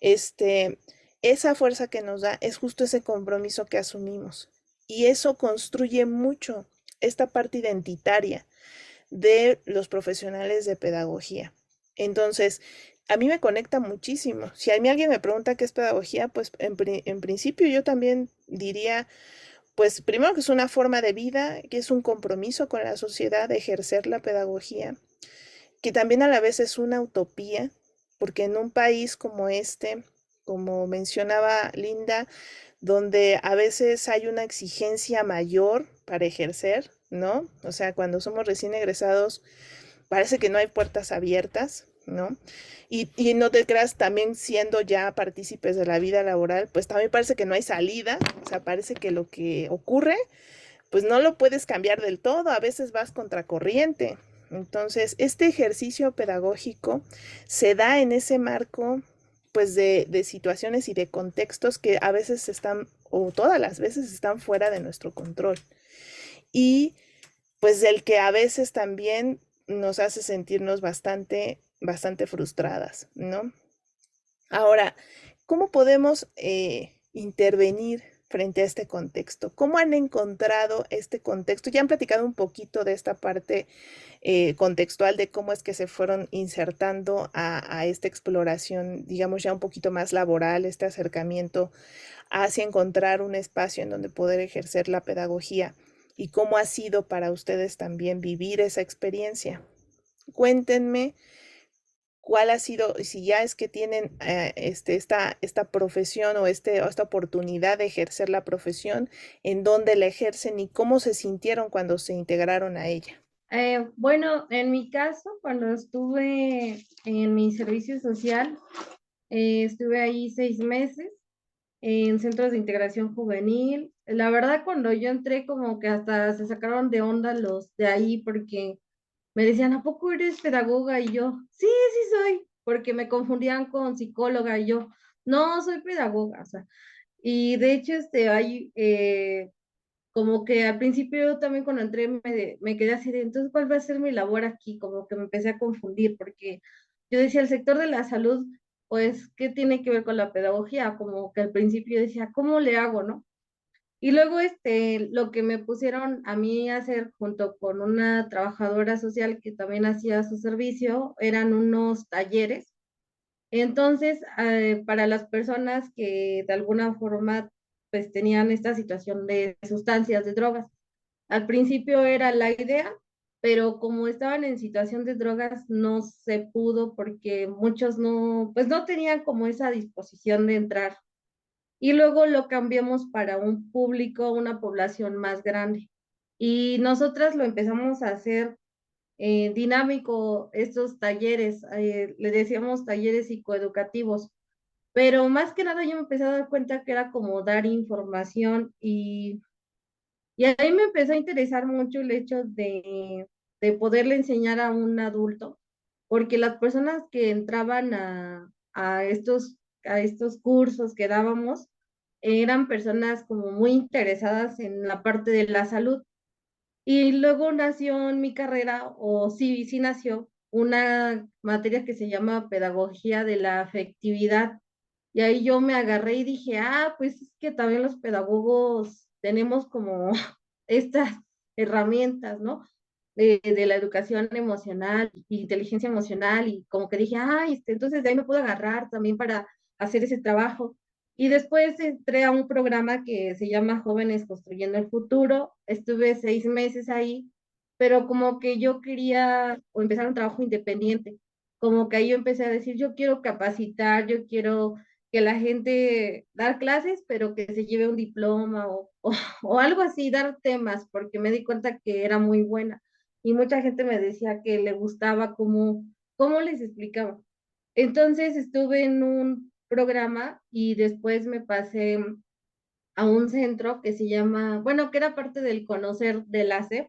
Esa fuerza que nos da es justo ese compromiso que asumimos y eso construye mucho esta parte identitaria de los profesionales de pedagogía. Entonces, a mí me conecta muchísimo. Si a mí alguien me pregunta qué es pedagogía, pues en principio yo también diría, pues primero que es una forma de vida, que es un compromiso con la sociedad de ejercer la pedagogía, que también a la vez es una utopía, porque en un país como este, como mencionaba Linda, donde a veces hay una exigencia mayor para ejercer, ¿no? O sea, cuando somos recién egresados, parece que no hay puertas abiertas, ¿no? Y no te creas, también siendo ya partícipes de la vida laboral, pues también parece que no hay salida, o sea, parece que lo que ocurre, pues no lo puedes cambiar del todo, a veces vas contracorriente. Entonces, este ejercicio pedagógico se da en ese marco, pues, de situaciones y de contextos que a veces están, o todas las veces están fuera de nuestro control. Y pues del que a veces también nos hace sentirnos bastante, bastante frustradas, ¿no? Ahora, ¿cómo podemos intervenir frente a este contexto? ¿Cómo han encontrado este contexto? Ya han platicado un poquito de esta parte contextual de cómo es que se fueron insertando a esta exploración, digamos ya un poquito más laboral, este acercamiento hacia encontrar un espacio en donde poder ejercer la pedagogía y cómo ha sido para ustedes también vivir esa experiencia. Cuéntenme cuál ha sido, si ya es que tienen esta profesión o esta oportunidad de ejercer la profesión, en dónde la ejercen y cómo se sintieron cuando se integraron a ella. Bueno, en mi caso, cuando estuve en mi servicio social, estuve ahí 6 meses en centros de integración juvenil. La verdad, cuando yo entré, como que hasta se sacaron de onda los de ahí, porque me decían, ¿a poco eres pedagoga? Y yo, sí, sí soy, porque me confundían con psicóloga y yo, no, soy pedagoga, o sea, y de hecho, hay, como que al principio yo también cuando entré me quedé así de, entonces, ¿cuál va a ser mi labor aquí? Como que me empecé a confundir, porque yo decía, el sector de la salud, pues, ¿qué tiene que ver con la pedagogía? Como que al principio decía, ¿cómo le hago, no? Y luego lo que me pusieron a mí a hacer junto con una trabajadora social que también hacía su servicio, eran unos talleres. Entonces, para las personas que de alguna forma pues tenían esta situación de sustancias, de drogas. Al principio era la idea, pero como estaban en situación de drogas no se pudo porque muchos no, pues no tenían como esa disposición de entrar y luego lo cambiamos para un público, una población más grande. Y nosotras lo empezamos a hacer dinámico estos talleres, le decíamos talleres psicoeducativos, pero más que nada yo me empecé a dar cuenta que era como dar información y ahí me empezó a interesar mucho el hecho de poderle enseñar a un adulto, porque las personas que entraban a estos cursos que dábamos eran personas como muy interesadas en la parte de la salud. Y luego nació en mi carrera, o sí, sí nació, una materia que se llama Pedagogía de la Afectividad. Y ahí yo me agarré y dije, ah, pues es que también los pedagogos tenemos como estas herramientas, ¿no? De la educación emocional, inteligencia emocional, y como que dije, ay, entonces de ahí me puedo agarrar también para hacer ese trabajo. Y después entré a un programa que se llama Jóvenes Construyendo el Futuro. Estuve 6 meses ahí, pero como que yo quería o empezar un trabajo independiente. Como que ahí yo empecé a decir, yo quiero capacitar, yo quiero que la gente dar clases, pero que se lleve un diploma o algo así, dar temas, porque me di cuenta que era muy buena. Y mucha gente me decía que le gustaba cómo les explicaba. Entonces estuve en un programa y después me pasé a un centro que se llama, bueno, que era parte del Conocer de la SEP,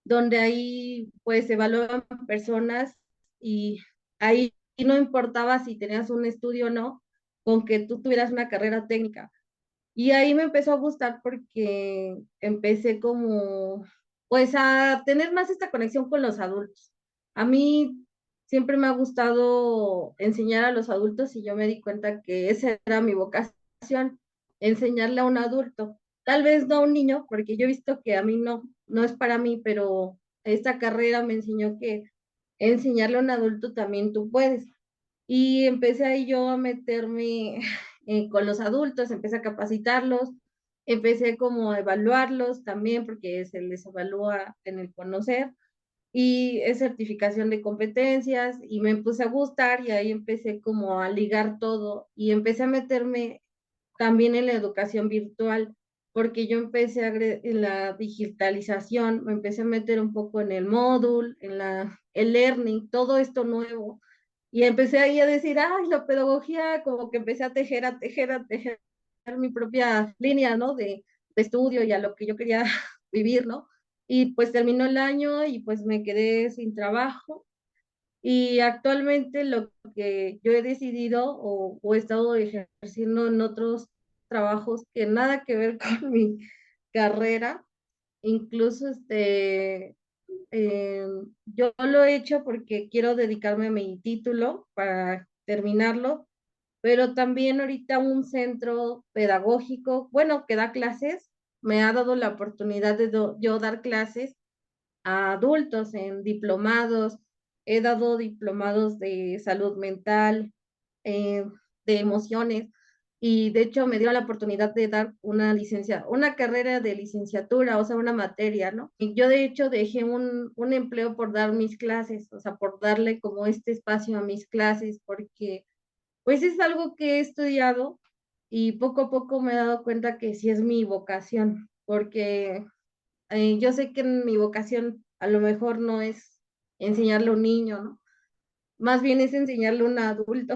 donde ahí pues evaluaban personas y ahí no importaba si tenías un estudio o no, con que tú tuvieras una carrera técnica. Y ahí me empezó a gustar porque empecé como, pues a tener más esta conexión con los adultos. A mí siempre me ha gustado enseñar a los adultos y yo me di cuenta que esa era mi vocación, enseñarle a un adulto. Tal vez no a un niño, porque yo he visto que a mí no es para mí, pero esta carrera me enseñó que enseñarle a un adulto también tú puedes. Y empecé ahí yo a meterme con los adultos, empecé a capacitarlos, empecé como a evaluarlos también, porque se les evalúa en el conocer, y es certificación de competencias, y me puse a gustar, y ahí empecé como a ligar todo, y empecé a meterme también en la educación virtual, porque yo empecé en la digitalización, me empecé a meter un poco en el módulo, el learning, todo esto nuevo. Y empecé ahí a decir, ay, la pedagogía, como que empecé a tejer mi propia línea, ¿no? De estudio y a lo que yo quería vivir, ¿no? Y pues terminó el año y pues me quedé sin trabajo. Y actualmente lo que yo he decidido o he estado ejerciendo en otros trabajos que nada que ver con mi carrera, incluso eh, yo lo he hecho porque quiero dedicarme a mi título para terminarlo, pero también ahorita un centro pedagógico, bueno, que da clases, me ha dado la oportunidad de yo dar clases a adultos en diplomados. He dado diplomados de salud mental, eh, de emociones, y de hecho me dio la oportunidad de dar una carrera de licenciatura, o sea, una materia, ¿no? Y yo de hecho dejé un empleo por dar mis clases, o sea, por darle como este espacio a mis clases, porque pues es algo que he estudiado y poco a poco me he dado cuenta que sí es mi vocación, porque yo sé que mi vocación a lo mejor no es enseñarle a un niño, ¿no? Más bien es enseñarle a un adulto.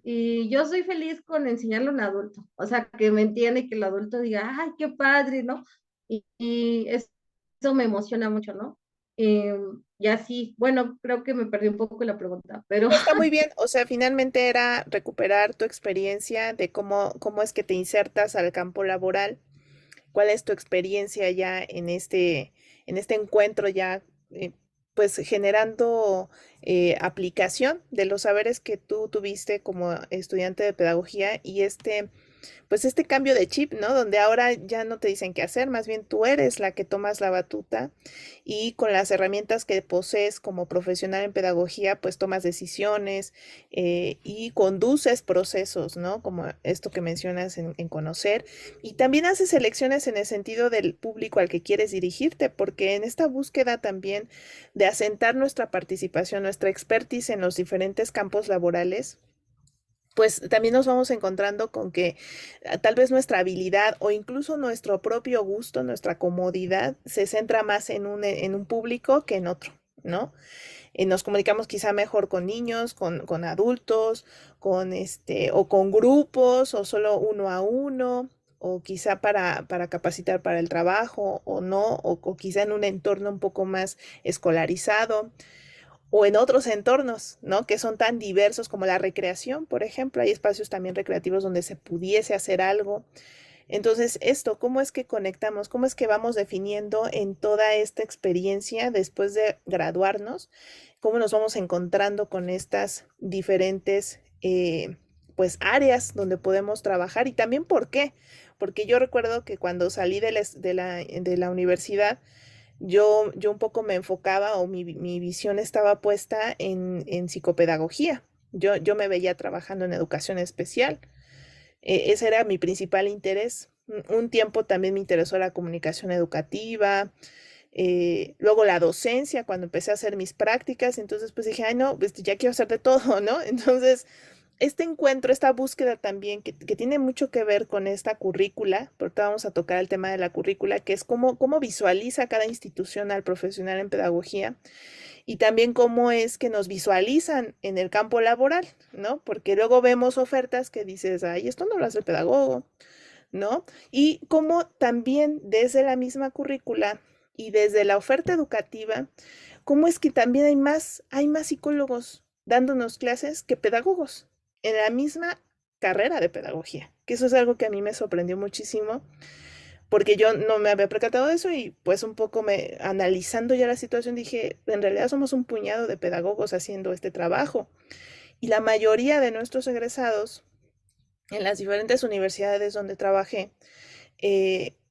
Y yo soy feliz con enseñarle a un adulto, o sea, que me entiende, que el adulto diga, ay, qué padre, ¿no? Eso me emociona mucho, ¿no? Y así, bueno, creo que me perdí un poco la pregunta, pero No, está muy bien, o sea, finalmente era recuperar tu experiencia de cómo es que te insertas al campo laboral, cuál es tu experiencia ya en este encuentro ya, pues generando aplicación de los saberes que tú tuviste como estudiante de pedagogía y pues este cambio de chip, ¿no? Donde ahora ya no te dicen qué hacer, más bien tú eres la que tomas la batuta y con las herramientas que posees como profesional en pedagogía, pues tomas decisiones y conduces procesos, ¿no? Como esto que mencionas en conocer. Y también haces elecciones en el sentido del público al que quieres dirigirte, porque en esta búsqueda también de asentar nuestra participación, nuestra expertise en los diferentes campos laborales, pues también nos vamos encontrando con que tal vez nuestra habilidad o incluso nuestro propio gusto, nuestra comodidad se centra más en un público que en otro. ¿no? Nos comunicamos quizá mejor con niños, con adultos, o con grupos, o solo uno a uno, o quizá para capacitar para el trabajo, o no, o quizá en un entorno un poco más escolarizado, o en otros entornos, ¿no? Que son tan diversos como la recreación, por ejemplo. Hay espacios también recreativos donde se pudiese hacer algo. Entonces, ¿cómo es que conectamos? ¿Cómo es que vamos definiendo en toda esta experiencia después de graduarnos? ¿Cómo nos vamos encontrando con estas diferentes, pues, áreas donde podemos trabajar? Y también, ¿por qué? Porque yo recuerdo que cuando salí de la universidad, yo un poco me enfocaba o mi visión estaba puesta en psicopedagogía. Yo me veía trabajando en educación especial. Ese era mi principal interés. Un tiempo también me interesó la comunicación educativa, luego la docencia, cuando empecé a hacer mis prácticas, entonces pues dije, ay no, pues ya quiero hacer de todo, ¿no? Entonces, este encuentro, esta búsqueda también, que tiene mucho que ver con esta currícula, porque vamos a tocar el tema de la currícula, que es cómo visualiza cada institución al profesional en pedagogía, y también cómo es que nos visualizan en el campo laboral, ¿no? Porque luego vemos ofertas que dices, ay, esto no lo hace el pedagogo, ¿no? Y cómo también desde la misma currícula y desde la oferta educativa, cómo es que también hay más psicólogos dándonos clases que pedagogos en la misma carrera de pedagogía, que eso es algo que a mí me sorprendió muchísimo porque yo no me había percatado de eso y pues un poco analizando ya la situación dije, en realidad somos un puñado de pedagogos haciendo este trabajo y la mayoría de nuestros egresados en las diferentes universidades donde trabajé,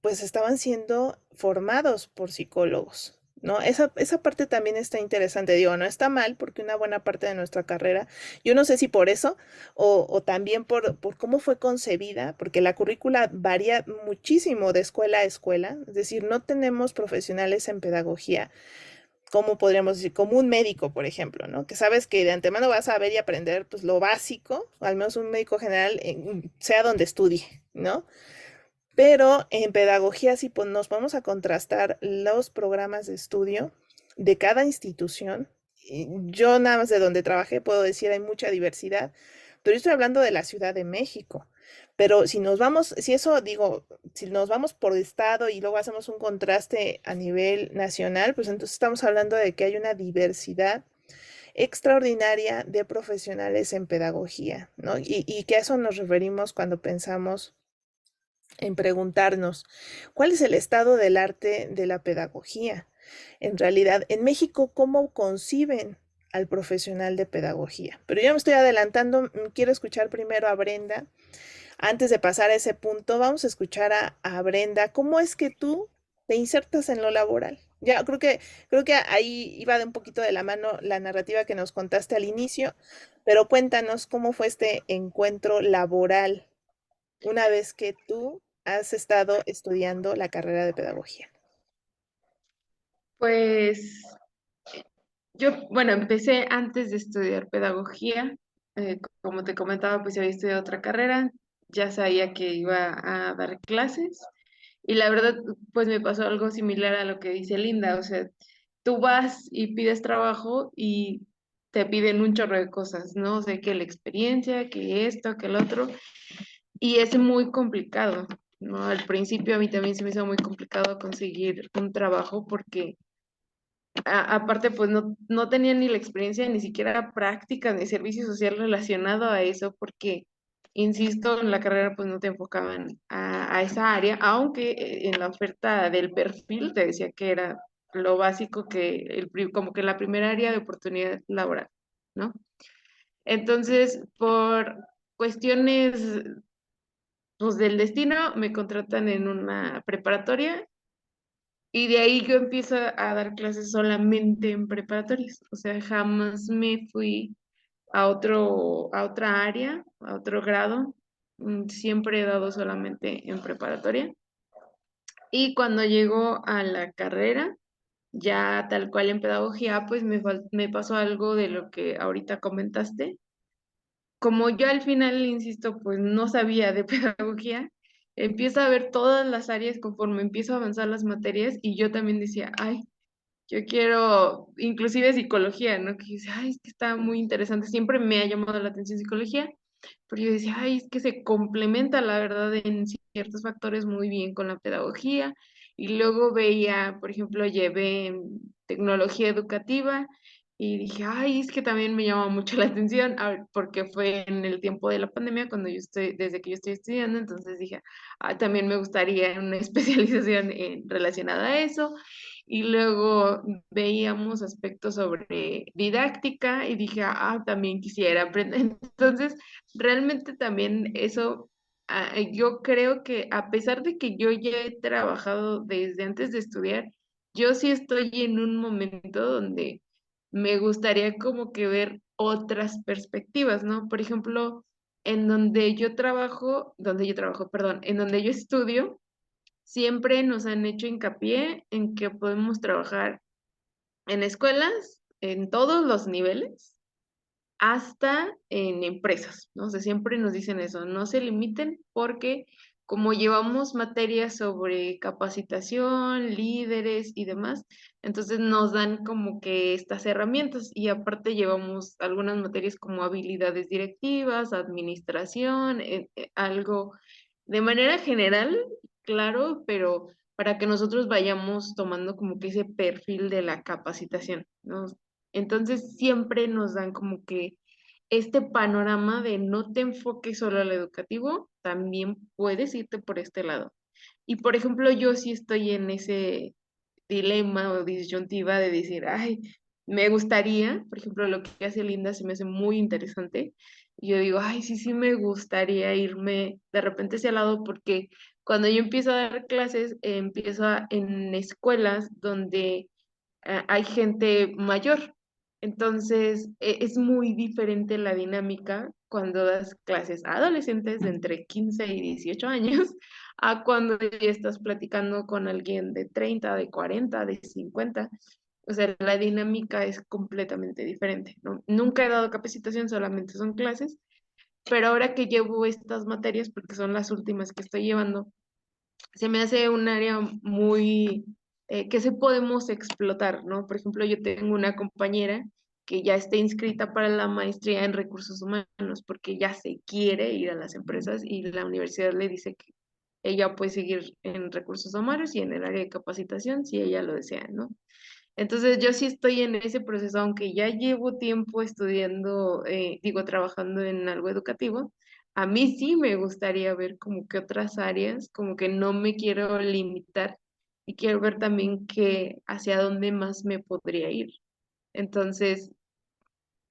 pues estaban siendo formados por psicólogos, ¿no? Esa parte también está interesante, digo, no está mal porque una buena parte de nuestra carrera, yo no sé si por eso o también por cómo fue concebida, porque la currícula varía muchísimo de escuela a escuela, es decir, no tenemos profesionales en pedagogía como podríamos decir, como un médico, por ejemplo, ¿no? Que sabes que de antemano vas a ver y aprender pues lo básico, al menos un médico general, sea donde estudie, ¿no? Pero en pedagogía sí pues, nos vamos a contrastar los programas de estudio de cada institución. Yo nada más de donde trabajé puedo decir hay mucha diversidad, pero yo estoy hablando de la Ciudad de México. Pero si nos vamos, si eso digo, si nos vamos por estado y luego hacemos un contraste a nivel nacional, pues entonces estamos hablando de que hay una diversidad extraordinaria de profesionales en pedagogía, ¿no? Y que a eso nos referimos cuando pensamos en preguntarnos, ¿cuál es el estado del arte de la pedagogía? En realidad, en México, ¿cómo conciben al profesional de pedagogía? Pero yo me estoy adelantando, quiero escuchar primero a Brenda. Antes de pasar a ese punto, vamos a escuchar a Brenda. ¿Cómo es que tú te insertas en lo laboral? Ya, creo que ahí iba de un poquito de la mano la narrativa que nos contaste al inicio, pero cuéntanos cómo fue este encuentro laboral una vez que tú has estado estudiando la carrera de pedagogía. Pues yo, bueno, empecé antes de estudiar pedagogía. Como te comentaba, pues había estudiado otra carrera, ya sabía que iba a dar clases y la verdad, pues me pasó algo similar a lo que dice Linda, o sea, tú vas y pides trabajo y te piden un chorro de cosas, ¿no? O sea, que la experiencia, que esto, que el otro, y es muy complicado, ¿no? Al principio a mí también se me hizo muy complicado conseguir un trabajo porque aparte, pues no tenía ni la experiencia, ni siquiera práctica de servicio social relacionado a eso, porque, insisto, en la carrera pues no te enfocaban a esa área, aunque en la oferta del perfil te decía que era lo básico como que la primera área de oportunidad laboral, ¿no? Entonces, por cuestiones pues, del destino, me contratan en una preparatoria y de ahí yo empiezo a dar clases solamente en preparatorias. O sea, jamás me fui a otra área, a otro grado. Siempre he dado solamente en preparatoria. Y cuando llego a la carrera, ya tal cual en pedagogía, pues me pasó algo de lo que ahorita comentaste. Como yo al final, insisto, pues no sabía de pedagogía, empiezo a ver todas las áreas conforme empiezo a avanzar las materias y yo también decía, ay, yo quiero inclusive psicología, ¿no? Que yo decía, ay, es que está muy interesante, siempre me ha llamado la atención psicología, pero yo decía, ay, es que se complementa, la verdad, en ciertos factores muy bien con la pedagogía. Y luego veía, por ejemplo, llevé tecnología educativa y dije, ay, es que también me llama mucho la atención, porque fue en el tiempo de la pandemia cuando yo estoy, desde que yo estoy estudiando, entonces dije, también me gustaría una especialización relacionada a eso. Y luego veíamos aspectos sobre didáctica y dije, también quisiera aprender. Entonces, realmente también eso, yo creo que a pesar de que yo ya he trabajado desde antes de estudiar, yo sí estoy en un momento donde me gustaría como que ver otras perspectivas, ¿no? Por ejemplo, perdón, en donde yo estudio, siempre nos han hecho hincapié en que podemos trabajar en escuelas, en todos los niveles, hasta en empresas, ¿no? O sea, siempre nos dicen eso, no se limiten porque como llevamos materias sobre capacitación, líderes y demás, entonces nos dan como que estas herramientas y aparte llevamos algunas materias como habilidades directivas, administración, algo de manera general, claro, pero para que nosotros vayamos tomando como que ese perfil de la capacitación, ¿no? Entonces siempre nos dan como que este panorama de no te enfoques solo al educativo, también puedes irte por este lado. Y por ejemplo, yo sí estoy en ese dilema o disyuntiva de decir, ay, me gustaría, por ejemplo, lo que hace Linda se me hace muy interesante. Y yo digo, ay, sí, sí me gustaría irme de repente hacia el lado porque cuando yo empiezo a dar clases, en escuelas donde hay gente mayor. Entonces, es muy diferente la dinámica cuando das clases a adolescentes de entre 15 y 18 años a cuando ya estás platicando con alguien de 30, de 40, de 50. O sea, la dinámica es completamente diferente, ¿no? Nunca he dado capacitación, solamente son clases, pero ahora que llevo estas materias, porque son las últimas que estoy llevando, se me hace un área muy que se podemos explotar, ¿no? Por ejemplo, yo tengo una compañera que ya está inscrita para la maestría en recursos humanos porque ya se quiere ir a las empresas y la universidad le dice que ella puede seguir en recursos humanos y en el área de capacitación si ella lo desea, ¿no? Entonces yo sí estoy en ese proceso, aunque ya llevo tiempo estudiando, trabajando en algo educativo, a mí sí me gustaría ver como que otras áreas, como que no me quiero limitar y quiero ver también que hacia dónde más me podría ir. Entonces,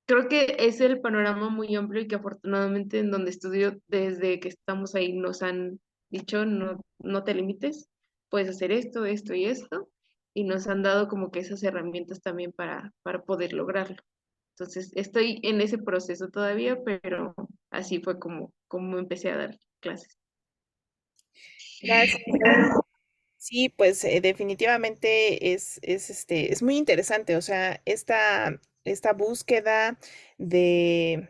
creo que es el panorama muy amplio y que afortunadamente en donde estudio desde que estamos ahí nos han dicho no, no te limites, puedes hacer esto, esto y esto, y nos han dado como que esas herramientas también para poder lograrlo. Entonces, estoy en ese proceso todavía, pero así fue como empecé a dar clases. Gracias. Sí, pues definitivamente es muy interesante, o sea, esta búsqueda de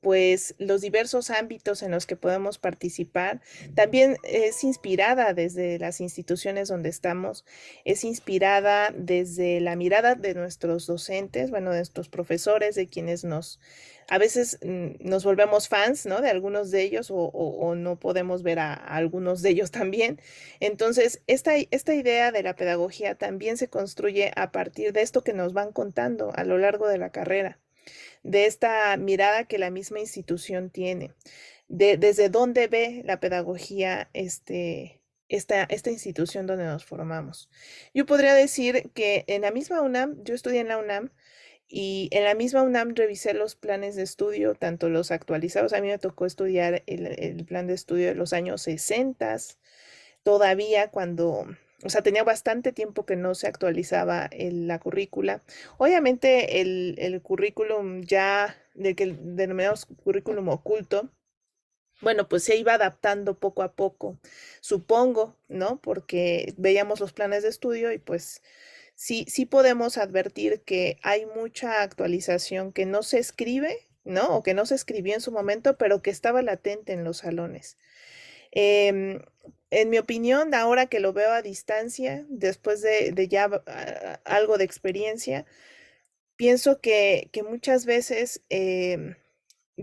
pues los diversos ámbitos en los que podemos participar. También es inspirada desde las instituciones donde estamos, es inspirada desde la mirada de nuestros docentes, bueno, de nuestros profesores, de quienes a veces nos volvemos fans, ¿no? De algunos de ellos o no podemos ver a algunos de ellos también. Entonces, esta idea de la pedagogía también se construye a partir de esto que nos van contando a lo largo de la carrera, de esta mirada que la misma institución tiene, desde dónde ve la pedagogía esta institución donde nos formamos. Yo podría decir que en la misma UNAM, yo estudié en la UNAM, y en la misma UNAM revisé los planes de estudio, tanto los actualizados, a mí me tocó estudiar el plan de estudio de los años 60, todavía cuando, o sea, tenía bastante tiempo que no se actualizaba la currícula. Obviamente el currículum ya, del que denominamos currículum oculto, bueno, pues se iba adaptando poco a poco, supongo, ¿no? Porque veíamos los planes de estudio y pues sí podemos advertir que hay mucha actualización que no se escribe, ¿no? O que no se escribió en su momento, pero que estaba latente en los salones. Em, en mi opinión, ahora que lo veo a distancia, después de ya algo de experiencia, pienso que muchas veces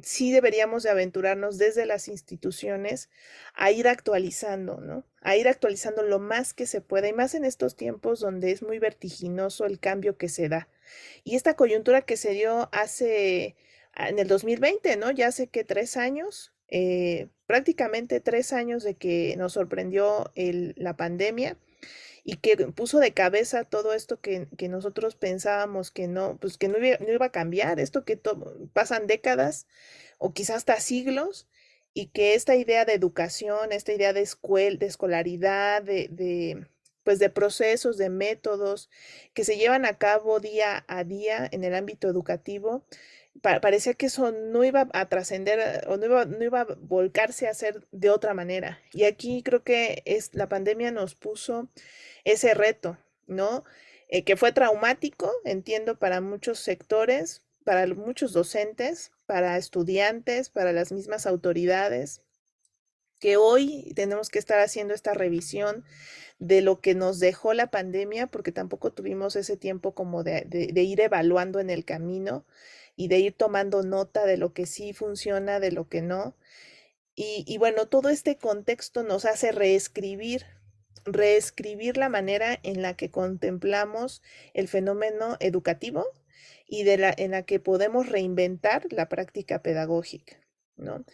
sí deberíamos de aventurarnos desde las instituciones a ir actualizando, ¿no? A ir actualizando lo más que se pueda, y más en estos tiempos donde es muy vertiginoso el cambio que se da. Y esta coyuntura que se dio en el 2020, ¿no? Ya hace que 3 años, prácticamente 3 años de que nos sorprendió la pandemia y que puso de cabeza todo esto que nosotros pensábamos que no, pues que no iba a cambiar, esto que pasan décadas o quizás hasta siglos, y que esta idea de educación, esta idea de de escolaridad, pues de procesos, de métodos que se llevan a cabo día a día en el ámbito educativo, parecía que eso no iba a trascender o no iba a volcarse a hacer de otra manera. Y aquí creo que la pandemia nos puso ese reto, ¿no? Que fue traumático, entiendo, para muchos sectores, para muchos docentes, para estudiantes, para las mismas autoridades, que hoy tenemos que estar haciendo esta revisión de lo que nos dejó la pandemia, porque tampoco tuvimos ese tiempo como de ir evaluando en el camino y de ir tomando nota de lo que sí funciona, de lo que no. Y bueno, todo este contexto nos hace reescribir la manera en la que contemplamos el fenómeno educativo y en la que podemos reinventar la práctica pedagógica, ¿no?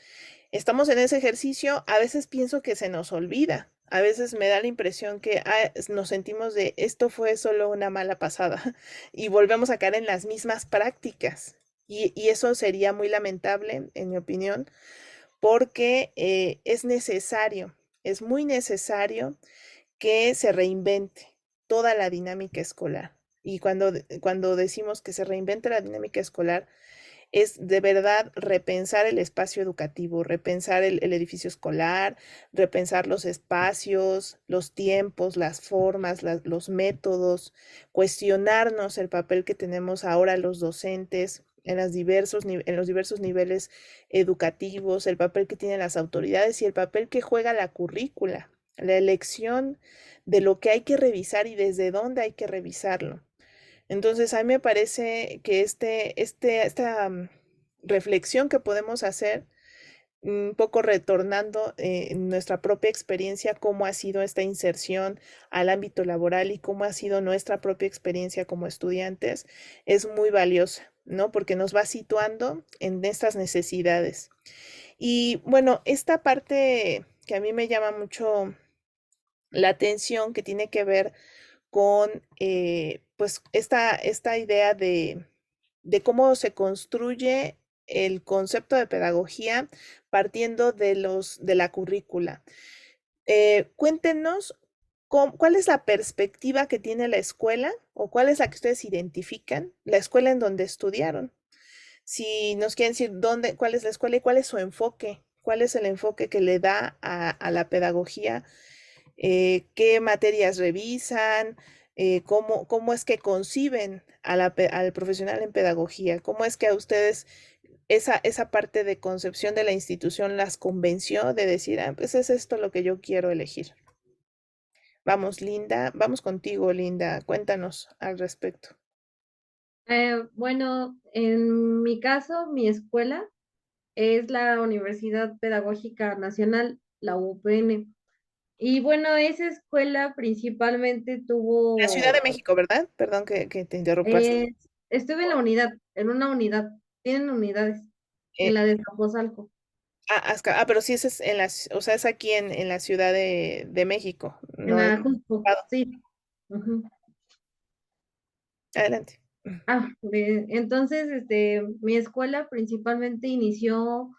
Estamos en ese ejercicio, a veces pienso que se nos olvida, a veces me da la impresión que nos sentimos de esto fue solo una mala pasada y volvemos a caer en las mismas prácticas. Y eso sería muy lamentable, en mi opinión, porque es muy necesario que se reinvente toda la dinámica escolar. Y cuando decimos que se reinvente la dinámica escolar, es de verdad repensar el espacio educativo, repensar el edificio escolar, repensar los espacios, los tiempos, las formas, los métodos, cuestionarnos el papel que tenemos ahora los docentes en los diversos niveles educativos, el papel que tienen las autoridades y el papel que juega la currícula, la elección de lo que hay que revisar y desde dónde hay que revisarlo. Entonces, a mí me parece que esta reflexión que podemos hacer, un poco retornando en nuestra propia experiencia, cómo ha sido esta inserción al ámbito laboral y cómo ha sido nuestra propia experiencia como estudiantes, es muy valiosa, ¿no? Porque nos va situando en estas necesidades. Y bueno, esta parte que a mí me llama mucho la atención, que tiene que ver con pues esta idea de cómo se construye el concepto de pedagogía partiendo de la currícula. Cuéntenos cuál es la perspectiva que tiene la escuela o cuál es la que ustedes identifican, la escuela en donde estudiaron. Si nos quieren decir cuál es la escuela y cuál es su enfoque, cuál es el enfoque que le da a la pedagogía, qué materias revisan, cómo es que conciben al profesional en pedagogía, cómo es que a ustedes esa parte de concepción de la institución las convenció de decir, pues es esto lo que yo quiero elegir. Vamos, Linda, vamos contigo, Linda, cuéntanos al respecto. Bueno, en mi caso, mi escuela es la Universidad Pedagógica Nacional, la UPN. Y bueno, esa escuela principalmente La Ciudad de tuvo, México, ¿verdad? Perdón que te interrumpas. eh, estuve en una unidad, tienen unidades, en Eh, la de Azcapotzalco, pero sí es o sea, es aquí en la Ciudad de México, en no en la el Jusco, estado. sí. Ujú. Adelante. Entonces, mi escuela principalmente inició,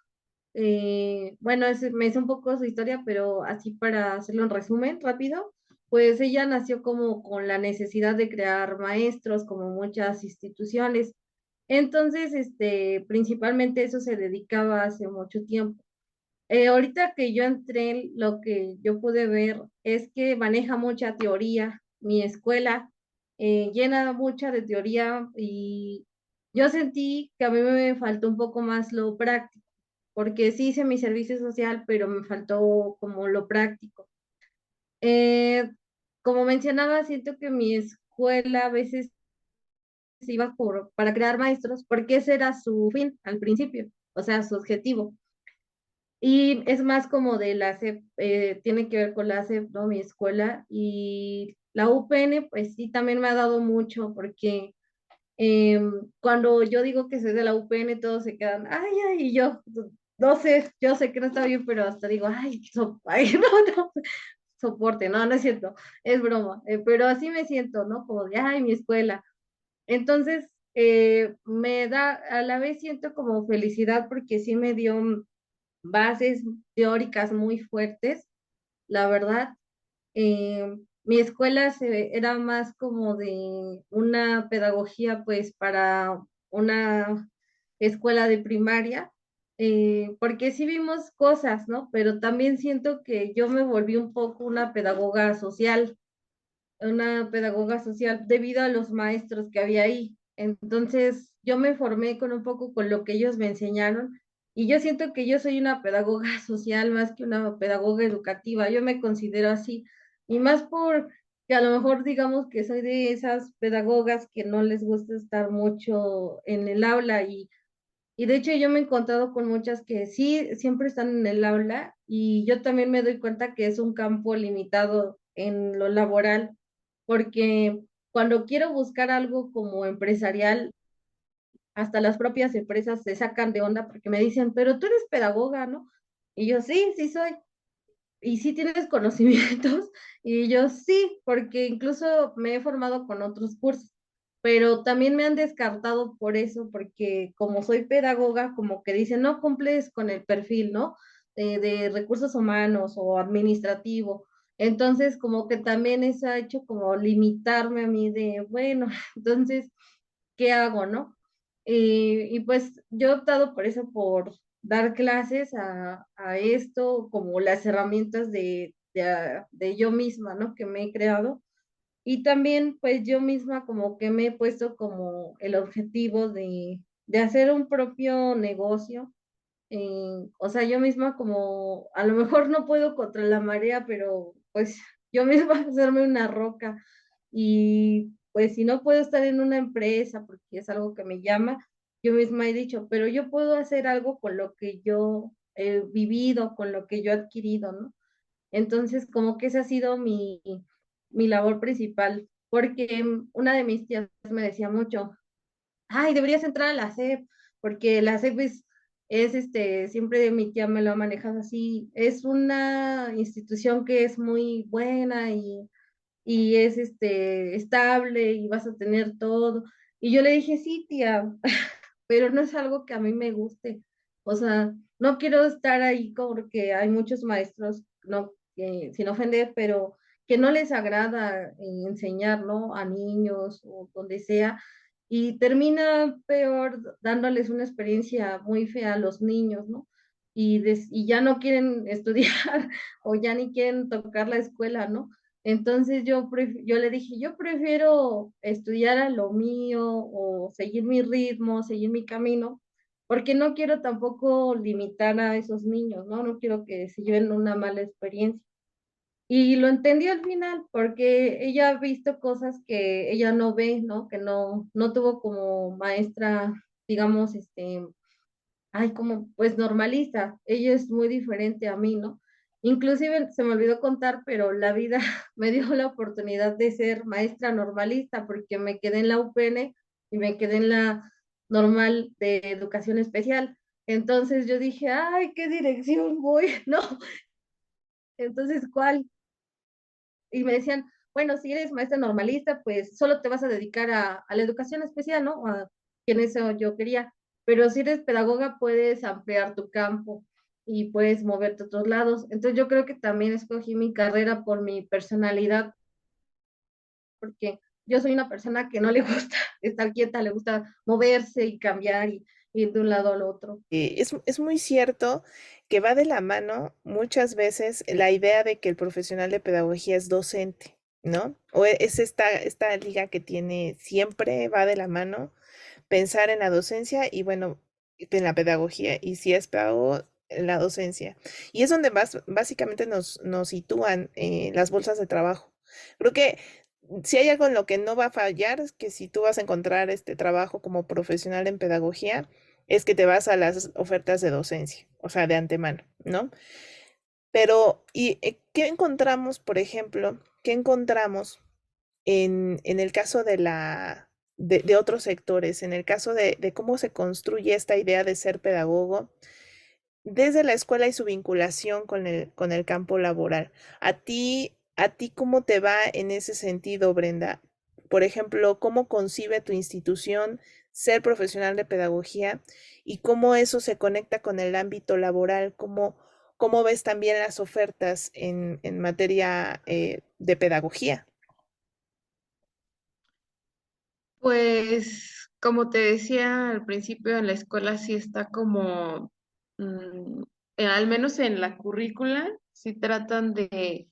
bueno, me hice un poco su historia, pero así para hacerlo en resumen rápido, pues ella nació como con la necesidad de crear maestros, como muchas instituciones. Entonces, principalmente eso se dedicaba hace mucho tiempo. Ahorita que yo entré, lo que yo pude ver es que maneja mucha teoría, mi escuela llena mucha de teoría y yo sentí que a mí me faltó un poco más lo práctico, porque sí hice mi servicio social, pero me faltó como lo práctico. Eh, Como mencionaba, siento que mi escuela a veces iba para crear maestros, porque ese era su fin al principio, o sea, su objetivo. Y es más como de la SEP, tiene que ver con la SEP, ¿no? Mi escuela. Y la UPN, pues sí, también me ha dado mucho, porque cuando yo digo que soy de la UPN, todos se quedan, ay, ay, y yo, no sé, yo sé que no está bien, pero hasta digo, ay, ay, no, no, soporte, no, no es cierto, es broma, pero así me siento, ¿no? Como de, ay, mi escuela. Entonces, me da, a la vez siento como felicidad porque sí me dio bases teóricas muy fuertes, la verdad. Mi escuela era más como de una pedagogía, pues, para una escuela de primaria, porque sí vimos cosas, ¿no? Pero también siento que yo me volví un poco una pedagoga social debido a los maestros que había ahí. Entonces, yo me formé con un poco con lo que ellos me enseñaron y yo siento que yo soy una pedagoga social más que una pedagoga educativa. Yo me considero así y más por que a lo mejor digamos que soy de esas pedagogas que no les gusta estar mucho en el aula y de hecho yo me he encontrado con muchas que sí, siempre están en el aula y yo también me doy cuenta que es un campo limitado en lo laboral, porque cuando quiero buscar algo como empresarial, hasta las propias empresas se sacan de onda porque me dicen, pero tú eres pedagoga, ¿no? Y yo, sí, sí soy. ¿Y sí tienes conocimientos? Y yo sí, porque incluso me he formado con otros cursos, pero también me han descartado por eso, porque como soy pedagoga, como que dicen, no cumples con el perfil, ¿no? De recursos humanos o administrativo. Entonces, como que también eso ha hecho como limitarme a mí de, bueno, entonces, ¿qué hago, no? Y pues yo he optado por eso, por dar clases a esto, como las herramientas de yo misma, ¿no? Que me he creado. Y también pues yo misma como que me he puesto como el objetivo de hacer un propio negocio. O sea, yo misma como, a lo mejor no puedo contra la marea, pero pues yo misma hacerme una roca. Y pues si no puedo estar en una empresa porque es algo que me llama, yo misma he dicho, pero yo puedo hacer algo con lo que yo he vivido, con lo que yo he adquirido, ¿no? Entonces, como que esa ha sido mi labor principal, porque una de mis tías me decía mucho, ay, deberías entrar a la SEP, porque la SEP siempre mi tía me lo ha manejado así, es una institución que es muy buena y es estable y vas a tener todo. Y yo le dije, sí, tía, pero no es algo que a mí me guste. O sea, no quiero estar ahí porque hay muchos maestros, no, sin ofender, pero que no les agrada enseñar, ¿no? A niños o donde sea, y termina peor dándoles una experiencia muy fea a los niños, ¿no? Y ya no quieren estudiar o ya ni quieren tocar la escuela, ¿no? Entonces yo le dije, yo prefiero estudiar a lo mío o seguir mi ritmo, seguir mi camino, porque no quiero tampoco limitar a esos niños, ¿no? No quiero que se lleven una mala experiencia. Y lo entendí al final, porque ella ha visto cosas que ella no ve, ¿no? Que no tuvo como maestra, digamos, ay, como pues normalista, ella es muy diferente a mí, ¿no? Inclusive se me olvidó contar, pero la vida me dio la oportunidad de ser maestra normalista porque me quedé en la UPN y me quedé en la normal de educación especial. Entonces yo dije, ay, ¿qué dirección voy? No, entonces, ¿cuál? Y me decían, bueno, si eres maestra normalista, pues solo te vas a dedicar a la educación especial, ¿no? Que en eso yo quería. Pero si eres pedagoga, puedes ampliar tu campo y puedes moverte a otros lados. Entonces yo creo que también escogí mi carrera por mi personalidad, porque yo soy una persona que no le gusta estar quieta, le gusta moverse y cambiar y ir de un lado al otro. Es muy cierto que va de la mano muchas veces la idea de que el profesional de pedagogía es docente, ¿no? O es esta liga que tiene siempre va de la mano pensar en la docencia y bueno, en la pedagogía. Y si es pedagogo, la docencia. Y es donde básicamente nos sitúan las bolsas de trabajo. Creo que si hay algo en lo que no va a fallar, es que si tú vas a encontrar este trabajo como profesional en pedagogía, es que te vas a las ofertas de docencia, o sea, de antemano, ¿no? Pero, qué encontramos, por ejemplo, qué encontramos en el caso de otros sectores, en el caso de cómo se construye esta idea de ser pedagogo desde la escuela y su vinculación con el campo laboral? ¿A ti cómo te va en ese sentido, Brenda? Por ejemplo, ¿cómo concibe tu institución ser profesional de pedagogía y cómo eso se conecta con el ámbito laboral? ¿Cómo ves también las ofertas en materia de pedagogía? Pues, como te decía al principio, en la escuela sí está como, al menos en la currícula, sí tratan de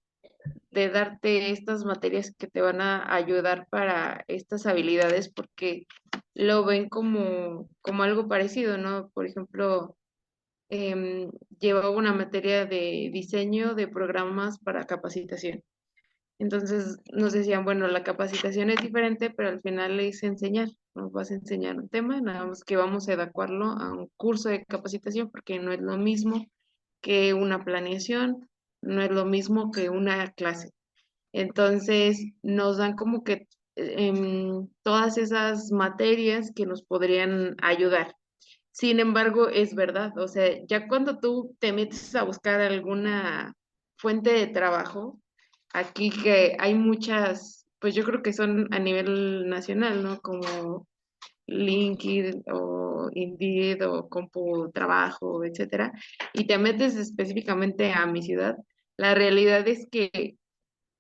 darte estas materias que te van a ayudar para estas habilidades porque lo ven como algo parecido, ¿no? Por ejemplo, llevaba una materia de diseño de programas para capacitación. Entonces nos decían, bueno, la capacitación es diferente, pero al final es enseñar. Nos vas a enseñar un tema, nada más que vamos a adecuarlo a un curso de capacitación porque no es lo mismo que una planeación, no es lo mismo que una clase. Entonces nos dan como que todas esas materias que nos podrían ayudar. Sin embargo, es verdad, o sea, ya cuando tú te metes a buscar alguna fuente de trabajo, aquí que hay muchas, pues yo creo que son a nivel nacional, ¿no? Como LinkedIn o Indeed o CompuTrabajo, etcétera, y te metes específicamente a mi ciudad, la realidad es que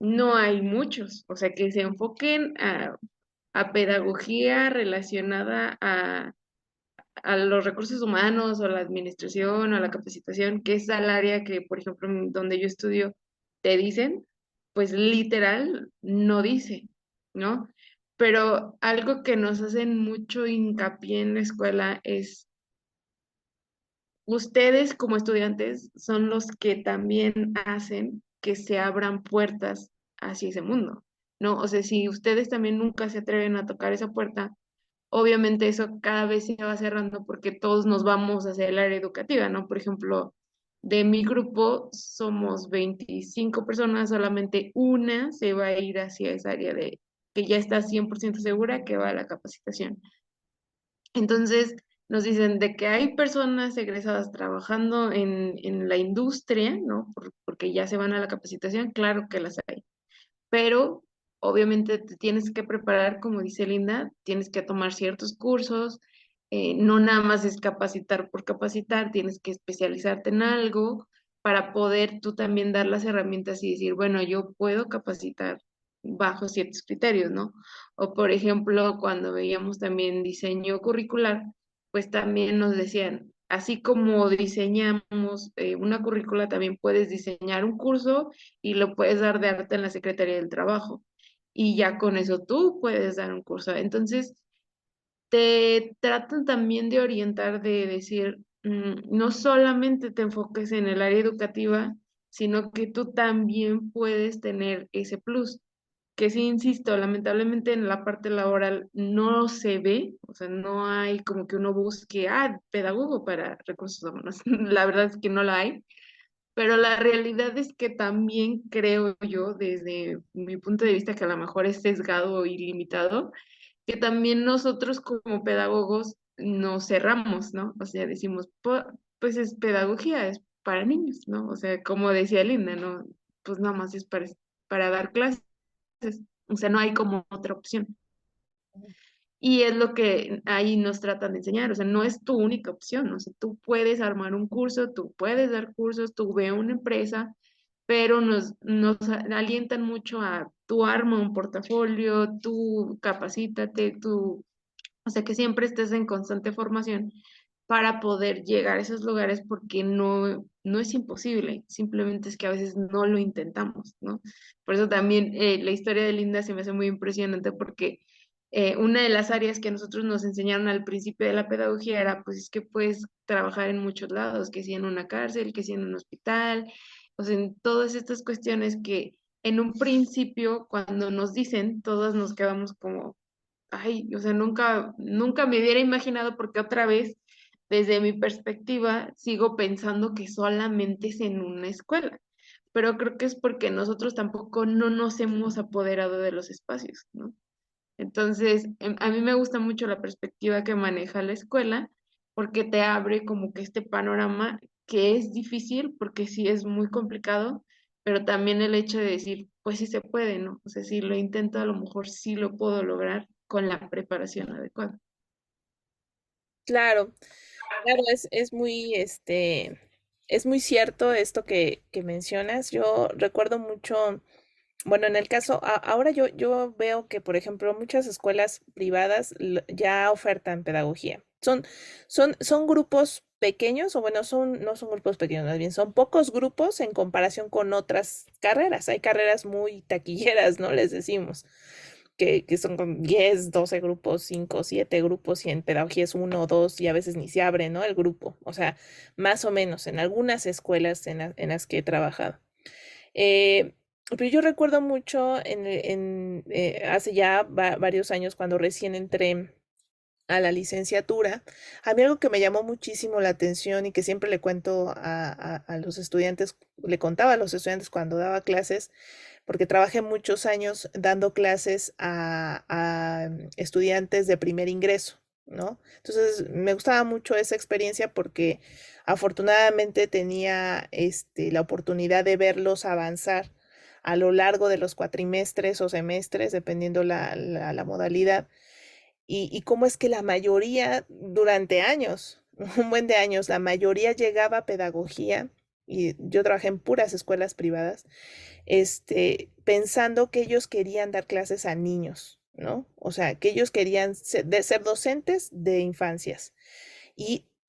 no hay muchos, o sea, que se enfoquen a pedagogía relacionada a los recursos humanos o a la administración o a la capacitación, que es al área que, por ejemplo, donde yo estudio, te dicen, pues literal no dice, ¿no? Pero algo que nos hacen mucho hincapié en la escuela es, ustedes como estudiantes son los que también hacen que se abran puertas hacia ese mundo, ¿no? O sea, si ustedes también nunca se atreven a tocar esa puerta, obviamente eso cada vez se va cerrando porque todos nos vamos hacia el área educativa, ¿no? Por ejemplo, de mi grupo somos 25 personas, solamente una se va a ir hacia esa área de que ya está 100% segura que va a la capacitación. Entonces, nos dicen de que hay personas egresadas trabajando en la industria, ¿no? Porque ya se van a la capacitación, claro que las hay, pero obviamente te tienes que preparar, como dice Linda, tienes que tomar ciertos cursos, no nada más es capacitar por capacitar, tienes que especializarte en algo para poder tú también dar las herramientas y decir, bueno, yo puedo capacitar bajo ciertos criterios, ¿no? O por ejemplo, cuando veíamos también diseño curricular, pues también nos decían, así como diseñamos una currícula, también puedes diseñar un curso y lo puedes dar de arte en la Secretaría del Trabajo. Y ya con eso tú puedes dar un curso. Entonces, te tratan también de orientar, de decir, no solamente te enfoques en el área educativa, sino que tú también puedes tener ese plus. Que sí, insisto, lamentablemente en la parte laboral no se ve, o sea, no hay como que uno busque, pedagogo para recursos humanos. La verdad es que no la hay, pero la realidad es que también creo yo, desde mi punto de vista, que a lo mejor es sesgado y limitado, que también nosotros como pedagogos nos cerramos, ¿no? O sea, decimos, pues es pedagogía, es para niños, ¿no? O sea, como decía Linda, ¿no? Pues nada más es para dar clases, o sea, no hay como otra opción. Y es lo que ahí nos tratan de enseñar, o sea, no es tu única opción, o sea, tú puedes armar un curso, tú puedes dar cursos, tú ve una empresa, pero nos alientan mucho a tú arma un portafolio, tú capacítate, tú, o sea, que siempre estés en constante formación para poder llegar a esos lugares porque no es imposible, simplemente es que a veces no lo intentamos, ¿no? Por eso también la historia de Linda se me hace muy impresionante porque una de las áreas que a nosotros nos enseñaron al principio de la pedagogía era, pues es que puedes trabajar en muchos lados, que si en una cárcel, que si en un hospital, o sea, en todas estas cuestiones que en un principio, cuando nos dicen, todas nos quedamos como, ay, o sea, nunca me hubiera imaginado porque otra vez, desde mi perspectiva, sigo pensando que solamente es en una escuela, pero creo que es porque nosotros tampoco no nos hemos apoderado de los espacios, ¿no? Entonces, a mí me gusta mucho la perspectiva que maneja la escuela porque te abre como que este panorama que es difícil porque sí es muy complicado, pero también el hecho de decir, pues sí se puede, ¿no? O sea, si lo intento, a lo mejor sí lo puedo lograr con la preparación adecuada. Claro, claro, es muy cierto esto que mencionas. Yo recuerdo mucho, bueno, en el caso, ahora yo veo que, por ejemplo, muchas escuelas privadas ya ofertan pedagogía. Son grupos pequeños, o bueno, no son grupos pequeños, más bien, son pocos grupos en comparación con otras carreras. Hay carreras muy taquilleras, ¿no? Les decimos que son con 10, 12 grupos, 5, 7 grupos, y en pedagogía es uno o dos, y a veces ni se abre, ¿no? El grupo. O sea, más o menos en algunas escuelas en las que he trabajado. Eh, pero yo recuerdo mucho hace ya varios años, cuando recién entré a la licenciatura, a mí algo que me llamó muchísimo la atención y que siempre le cuento a los estudiantes, le contaba a los estudiantes cuando daba clases, porque trabajé muchos años dando clases a estudiantes de primer ingreso, ¿no? Entonces me gustaba mucho esa experiencia porque afortunadamente tenía la oportunidad de verlos avanzar a lo largo de los cuatrimestres o semestres, dependiendo la modalidad, y cómo es que la mayoría durante años, un buen de años, la mayoría llegaba a pedagogía, y yo trabajé en puras escuelas privadas, pensando que ellos querían dar clases a niños, ¿no? O sea, que ellos querían ser docentes de infancias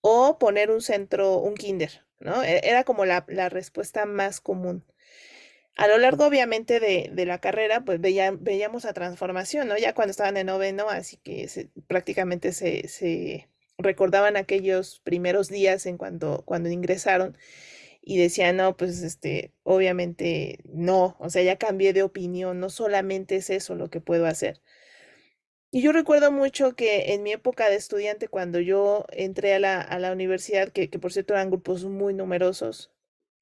o poner un centro, un kinder, ¿no? Era como la respuesta más común. A lo largo, obviamente, de la carrera, pues veíamos la transformación, ¿no? Ya cuando estaban en noveno, así que prácticamente se recordaban aquellos primeros días cuando ingresaron, y decían, no, pues obviamente no, o sea, ya cambié de opinión, no solamente es eso lo que puedo hacer. Y yo recuerdo mucho que en mi época de estudiante, cuando yo entré a la universidad, que por cierto eran grupos muy numerosos,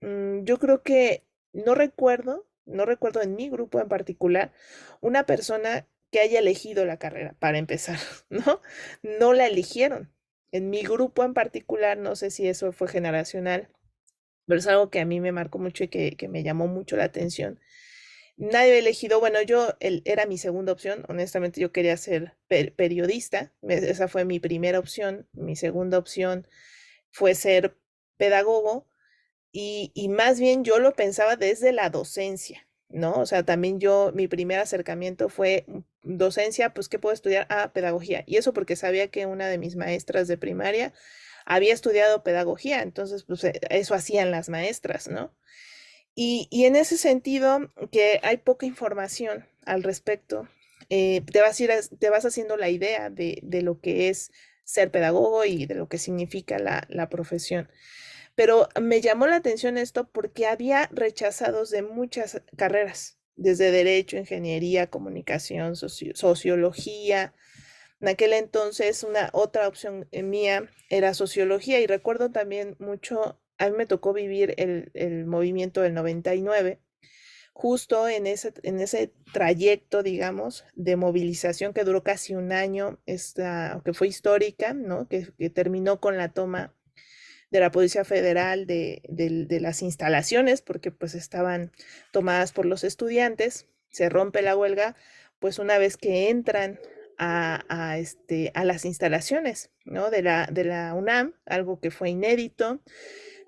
yo creo que no recuerdo en mi grupo en particular una persona que haya elegido la carrera, para empezar, ¿no? No la eligieron. En mi grupo en particular, no sé si eso fue generacional, pero es algo que a mí me marcó mucho y que me llamó mucho la atención. Nadie había elegido, bueno, era mi segunda opción, honestamente yo quería ser periodista, esa fue mi primera opción. Mi segunda opción fue ser pedagogo, y más bien yo lo pensaba desde la docencia, ¿no? O sea, también mi primer acercamiento fue docencia, pues ¿qué puedo estudiar? Ah, pedagogía. Y eso porque sabía que una de mis maestras de primaria había estudiado pedagogía, entonces pues eso hacían las maestras, ¿no? Y en ese sentido, que hay poca información al respecto, te vas haciendo la idea de lo que es ser pedagogo y de lo que significa la profesión. Pero me llamó la atención esto porque había rechazados de muchas carreras, desde derecho, ingeniería, comunicación, sociología. En aquel entonces, una otra opción mía era sociología, y recuerdo también mucho, a mí me tocó vivir el movimiento del 99, justo en ese trayecto, digamos, de movilización que duró casi un año, que fue histórica, ¿no? Que terminó con la toma de la Policía Federal de las instalaciones, porque pues estaban tomadas por los estudiantes. Se rompe la huelga, pues una vez que entran a las instalaciones, ¿no? de la UNAM, algo que fue inédito,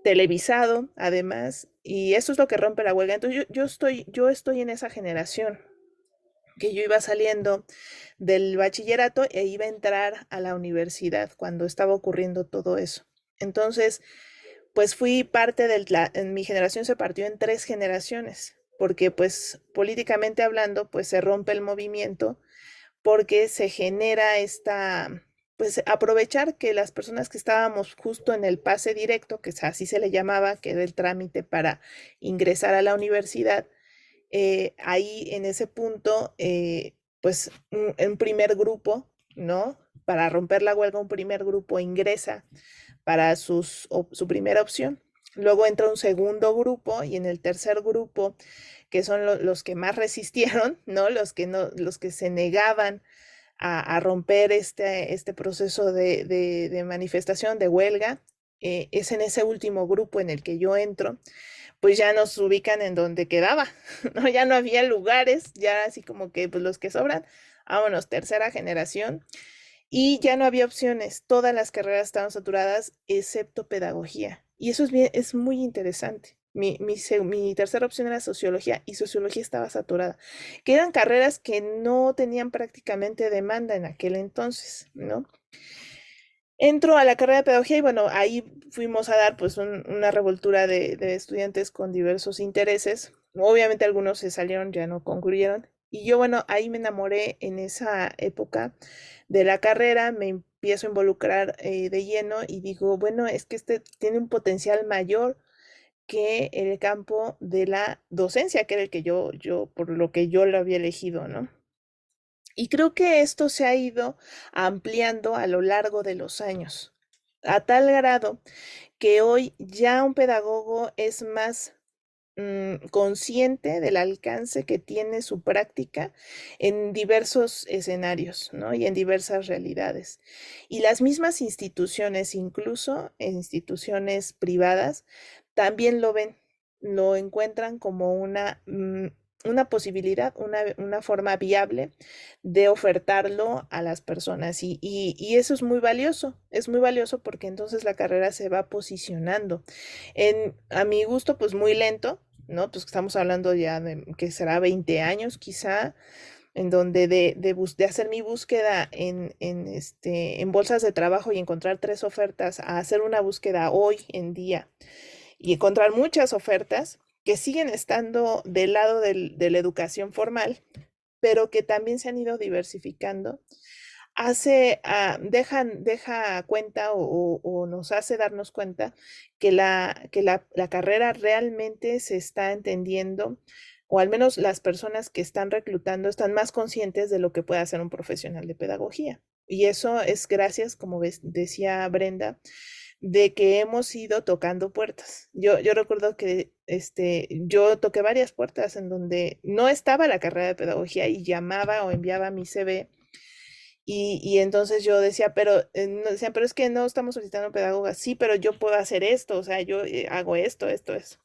televisado además, y eso es lo que rompe la huelga. Entonces yo estoy en esa generación, que yo iba saliendo del bachillerato e iba a entrar a la universidad cuando estaba ocurriendo todo eso. Entonces, pues fui parte en mi generación se partió en tres generaciones, porque pues políticamente hablando, pues se rompe el movimiento porque se genera pues aprovechar que las personas que estábamos justo en el pase directo, que así se le llamaba, que era el trámite para ingresar a la universidad, ahí en ese punto, pues un primer grupo, ¿no? Para romper la huelga, un primer grupo ingresa para su primera opción. Luego entra un segundo grupo y en el tercer grupo, que son los que más resistieron, ¿no? Los que se negaban a romper este proceso de manifestación, de huelga, es en ese último grupo en el que yo entro, pues ya nos ubican en donde quedaba, ¿no? Ya no había lugares, ya así como que pues los que sobran, vámonos, tercera generación, y ya no había opciones, todas las carreras estaban saturadas excepto pedagogía, y eso es muy interesante. Mi tercera opción era sociología y sociología estaba saturada, que eran carreras que no tenían prácticamente demanda en aquel entonces, ¿no? Entro a la carrera de pedagogía y bueno, ahí fuimos a dar pues una revoltura de estudiantes con diversos intereses. Obviamente algunos se salieron, ya no concluyeron. Y yo, bueno, ahí me enamoré en esa época de la carrera, me empiezo a involucrar de lleno y digo, bueno, es que este tiene un potencial mayor que el campo de la docencia, que era el que por lo que yo lo había elegido, ¿no? Y creo que esto se ha ido ampliando a lo largo de los años, a tal grado que hoy ya un pedagogo es más consciente del alcance que tiene su práctica en diversos escenarios, ¿no? Y en diversas realidades. Y las mismas instituciones, incluso en instituciones privadas, también lo ven, lo encuentran como una posibilidad, una forma viable de ofertarlo a las personas. Y eso es muy valioso porque entonces la carrera se va posicionando. A mi gusto, pues muy lento, ¿no? Pues estamos hablando ya de que será 20 años quizá, en donde de hacer mi búsqueda en bolsas de trabajo y encontrar 3 ofertas, a hacer una búsqueda hoy en día y encontrar muchas ofertas que siguen estando del lado de la educación formal, pero que también se han ido diversificando, deja cuenta o nos hace darnos cuenta que la carrera realmente se está entendiendo, o al menos las personas que están reclutando están más conscientes de lo que puede hacer un profesional de pedagogía. Y eso es gracias, como decía Brenda, de que hemos ido tocando puertas. Yo recuerdo que yo toqué varias puertas en donde no estaba la carrera de pedagogía y llamaba o enviaba mi CV y entonces yo decía, pero, decían, pero es que no estamos solicitando pedagogas. Sí, pero yo puedo hacer esto, o sea, yo hago esto, eso.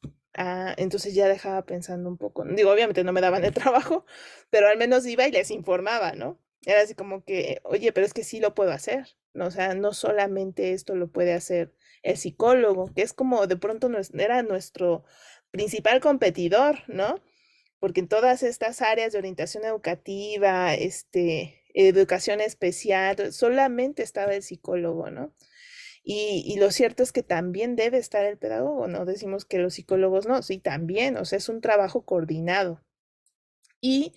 Entonces ya dejaba pensando un poco. Digo, obviamente no me daban el trabajo, pero al menos iba y les informaba, ¿no? Era así como que, oye, pero es que sí lo puedo hacer, ¿no? O sea, no solamente esto lo puede hacer el psicólogo, que es como de pronto era nuestro principal competidor, ¿no? Porque en todas estas áreas de orientación educativa, educación especial, solamente estaba el psicólogo, ¿no? Y lo cierto es que también debe estar el pedagogo, no decimos que los psicólogos no, sí, también, o sea, es un trabajo coordinado. Y,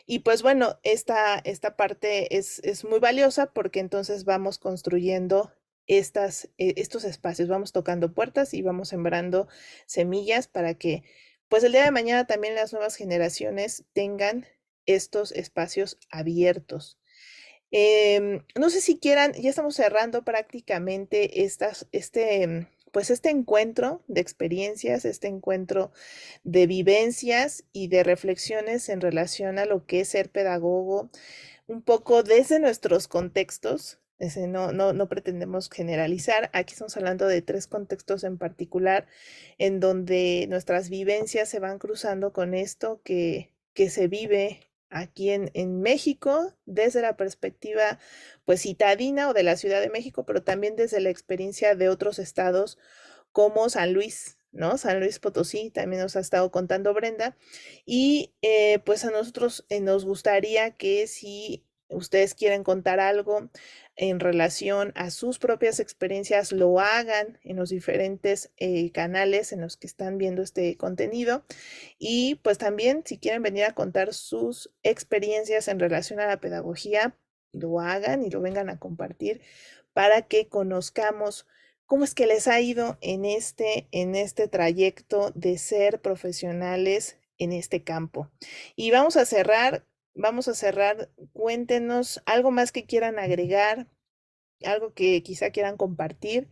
y pues bueno, esta parte es muy valiosa porque entonces vamos construyendo estos espacios, vamos tocando puertas y vamos sembrando semillas para que pues el día de mañana también las nuevas generaciones tengan estos espacios abiertos. No sé si quieran, ya estamos cerrando prácticamente pues este encuentro de experiencias, este encuentro de vivencias y de reflexiones en relación a lo que es ser pedagogo, un poco desde nuestros contextos. No pretendemos generalizar. Aquí estamos hablando de 3 contextos en particular, en donde nuestras vivencias se van cruzando con esto que se vive aquí en México, desde la perspectiva pues citadina o de la Ciudad de México, pero también desde la experiencia de otros estados como San Luis, ¿no? San Luis Potosí, también nos ha estado contando Brenda. Y pues a nosotros nos gustaría que si ustedes quieren contar algo, en relación a sus propias experiencias lo hagan en los diferentes canales en los que están viendo este contenido. Y pues también si quieren venir a contar sus experiencias en relación a la pedagogía, lo hagan y lo vengan a compartir para que conozcamos cómo es que les ha ido en este trayecto de ser profesionales en este campo. Y vamos a cerrar, cuéntenos algo más que quieran agregar, algo que quizá quieran compartir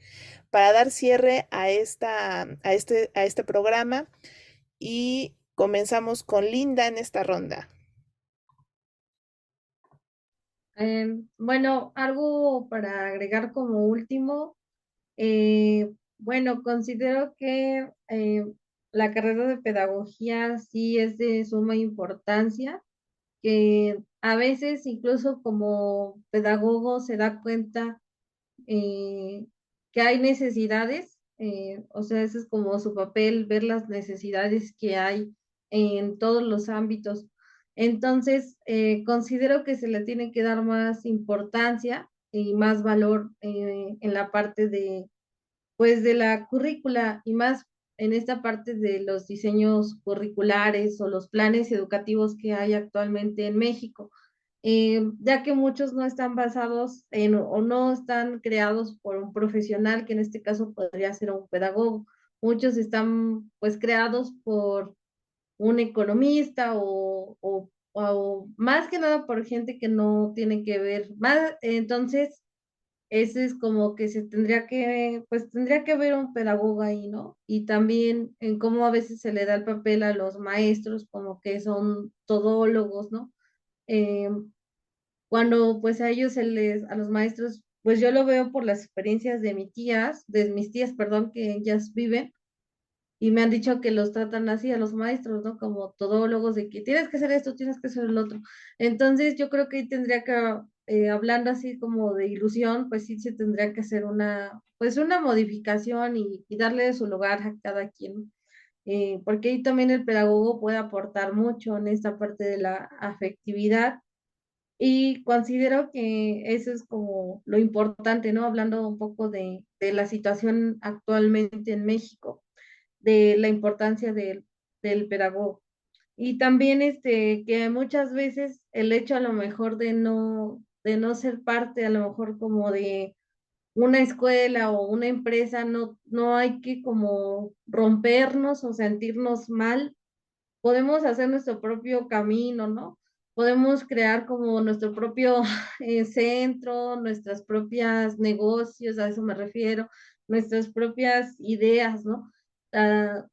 para dar cierre a este programa y comenzamos con Linda en esta ronda. Bueno, algo para agregar como último, bueno, considero que la carrera de pedagogía sí es de suma importancia, que a veces incluso como pedagogo se da cuenta que hay necesidades, o sea, ese es como su papel, ver las necesidades que hay en todos los ámbitos. Entonces, considero que se le tiene que dar más importancia y más valor en la parte de, pues, de la currícula y más en esta parte de los diseños curriculares o los planes educativos que hay actualmente en México, ya que muchos no están basados en o no están creados por un profesional, que en este caso podría ser un pedagogo. Muchos están pues creados por un economista o más que nada por gente que no tiene que ver más. Entonces, ese es como que se tendría que, pues tendría que haber un pedagogo ahí, ¿no? Y también en cómo a veces se le da el papel a los maestros como que son todólogos, ¿no? Eh, Cuando pues a ellos a los maestros, pues yo lo veo por las experiencias de mis tías, perdón, que ellas viven y me han dicho que los tratan así a los maestros, ¿no? Como todólogos de que tienes que hacer esto, tienes que hacer el otro. Entonces yo creo que ahí tendría que, hablando así como de ilusión, pues sí se tendría que hacer pues una modificación y darle su lugar a cada quien. Porque ahí también el pedagogo puede aportar mucho en esta parte de la afectividad y considero que eso es como lo importante, ¿no? Hablando un poco de la situación actualmente en México, de la importancia del pedagogo. Y también que muchas veces el hecho a lo mejor de no ser parte, a lo mejor como de una escuela o una empresa, no hay que como rompernos o sentirnos mal, podemos hacer nuestro propio camino, ¿no? Podemos crear como nuestro propio centro, nuestras propias negocios, a eso me refiero, nuestras propias ideas, ¿no?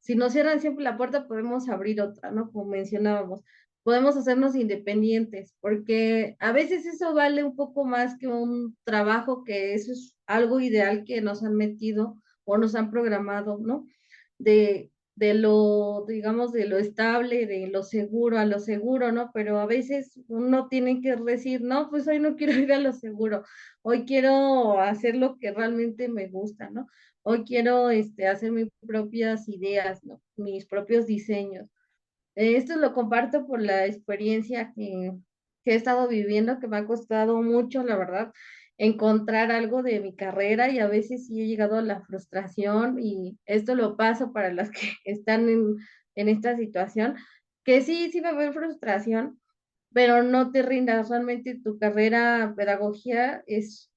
Si nos cierran siempre la puerta, podemos abrir otra, ¿no? Como mencionábamos, podemos hacernos independientes, porque a veces eso vale un poco más que un trabajo, que eso es algo ideal que nos han metido o nos han programado, ¿no? De lo, digamos, de lo estable, de lo seguro a lo seguro, ¿no? Pero a veces uno tiene que decir, no, pues hoy no quiero ir a lo seguro, hoy quiero hacer lo que realmente me gusta, ¿no? Hoy quiero hacer mis propias ideas, ¿no? Mis propios diseños. Esto lo comparto por la experiencia que he estado viviendo, que me ha costado mucho, la verdad, encontrar algo de mi carrera y a veces sí he llegado a la frustración y esto lo paso para las que están en esta situación, que sí va a haber frustración, pero no te rindas, realmente tu carrera pedagogía es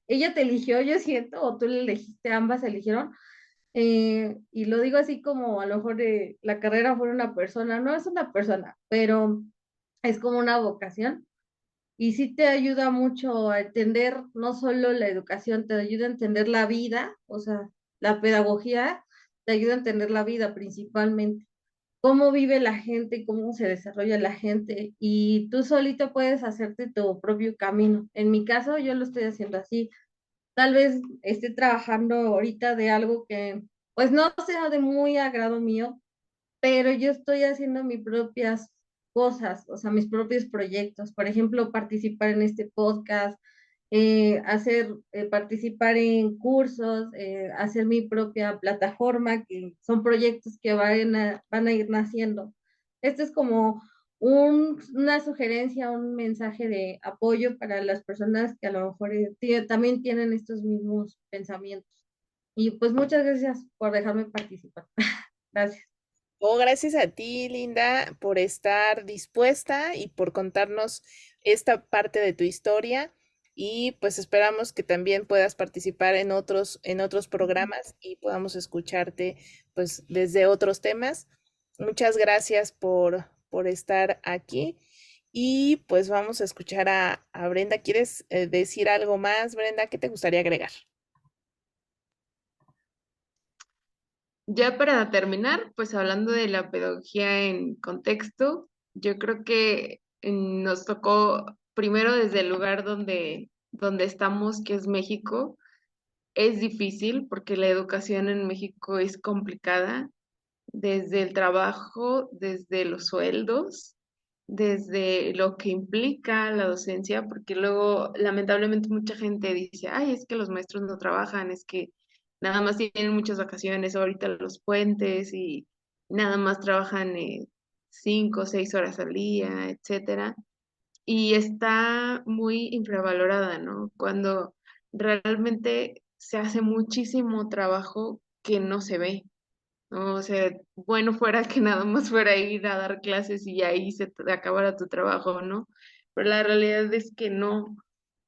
ella te eligió, yo siento, o tú le elegiste, ambas eligieron, y lo digo así como a lo mejor la carrera fuera una persona, no es una persona, pero es como una vocación y sí te ayuda mucho a entender no solo la educación, te ayuda a entender la vida, o sea, la pedagogía te ayuda a entender la vida principalmente, cómo vive la gente, cómo se desarrolla la gente y tú solito puedes hacerte tu propio camino. En mi caso, yo lo estoy haciendo así. Tal vez esté trabajando ahorita de algo que pues no sea de muy agrado mío, pero yo estoy haciendo mis propias cosas, o sea, mis propios proyectos. Por ejemplo, participar en este podcast, participar en cursos, hacer mi propia plataforma, que son proyectos que van a ir naciendo. Esto es como una sugerencia, un mensaje de apoyo para las personas que a lo mejor también tienen estos mismos pensamientos. Y pues muchas gracias por dejarme participar. Gracias. Oh, gracias a ti, Linda, por estar dispuesta y por contarnos esta parte de tu historia. Y pues esperamos que también puedas participar en otros programas y podamos escucharte pues desde otros temas. Muchas gracias por estar aquí. Y pues vamos a escuchar a Brenda. ¿Quieres decir algo más, Brenda? ¿Qué te gustaría agregar? Ya para terminar, pues hablando de la pedagogía en contexto, yo creo que nos tocó primero desde el lugar donde estamos, que es México. Es difícil porque la educación en México es complicada, desde el trabajo, desde los sueldos, desde lo que implica la docencia, porque luego lamentablemente mucha gente dice, ay, es que los maestros no trabajan, es que nada más tienen muchas vacaciones, ahorita los puentes y nada más trabajan 5 o 6 horas al día, etcétera. Y está muy infravalorada, ¿no? Cuando realmente se hace muchísimo trabajo que no se ve, ¿no? O sea, bueno fuera que nada más fuera ir a dar clases y ahí se te acabara tu trabajo, ¿no? Pero la realidad es que no.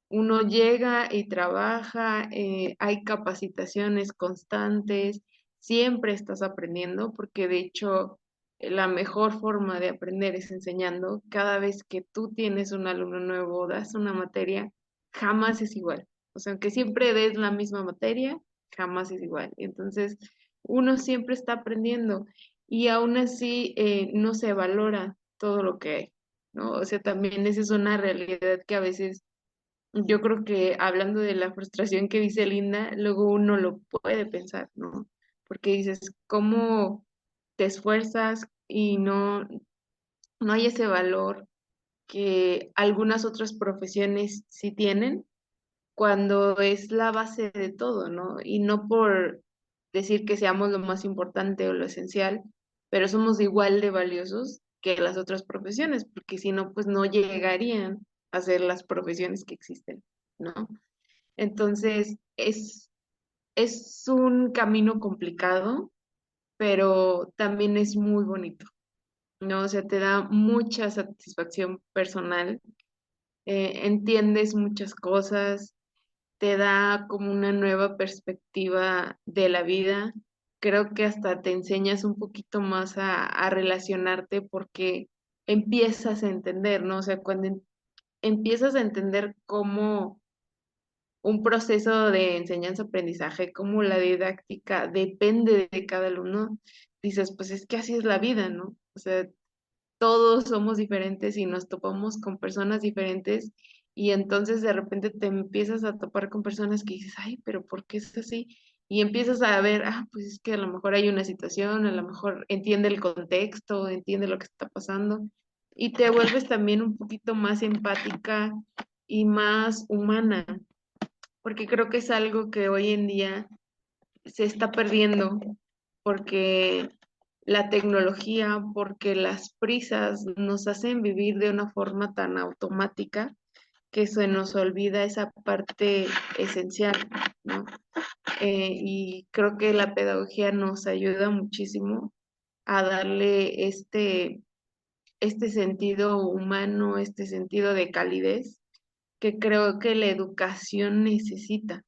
Uno llega y trabaja, hay capacitaciones constantes, siempre estás aprendiendo, porque de hecho la mejor forma de aprender es enseñando. Cada vez que tú tienes un alumno nuevo, das una materia, jamás es igual. O sea, aunque siempre des la misma materia, jamás es igual. Entonces, uno siempre está aprendiendo y aún así no se valora todo lo que hay, ¿no? O sea, también esa es una realidad que a veces yo creo que hablando de la frustración que dice Linda, luego uno lo puede pensar, ¿no? Porque dices, ¿cómo te esfuerzas y no hay ese valor que algunas otras profesiones sí tienen cuando es la base de todo, ¿no? Y no por decir que seamos lo más importante o lo esencial, pero somos igual de valiosos que las otras profesiones, porque si no, pues no llegarían a ser las profesiones que existen, ¿no? Entonces, es un camino complicado, pero también es muy bonito, ¿no? O sea, te da mucha satisfacción personal, entiendes muchas cosas, te da como una nueva perspectiva de la vida. Creo que hasta te enseñas un poquito más a relacionarte porque empiezas a entender, ¿no? O sea, cuando empiezas a entender cómo un proceso de enseñanza-aprendizaje, como la didáctica depende de cada alumno, dices, pues es que así es la vida, ¿no? O sea, todos somos diferentes y nos topamos con personas diferentes y entonces de repente te empiezas a topar con personas que dices, ay, pero ¿por qué es así? Y empiezas a ver, pues es que a lo mejor hay una situación, a lo mejor entiende el contexto, entiende lo que está pasando y te vuelves también un poquito más empática y más humana, porque creo que es algo que hoy en día se está perdiendo porque la tecnología, porque las prisas nos hacen vivir de una forma tan automática que se nos olvida esa parte esencial, ¿no? Y creo que la pedagogía nos ayuda muchísimo a darle este sentido humano, este sentido de calidez que creo que la educación necesita,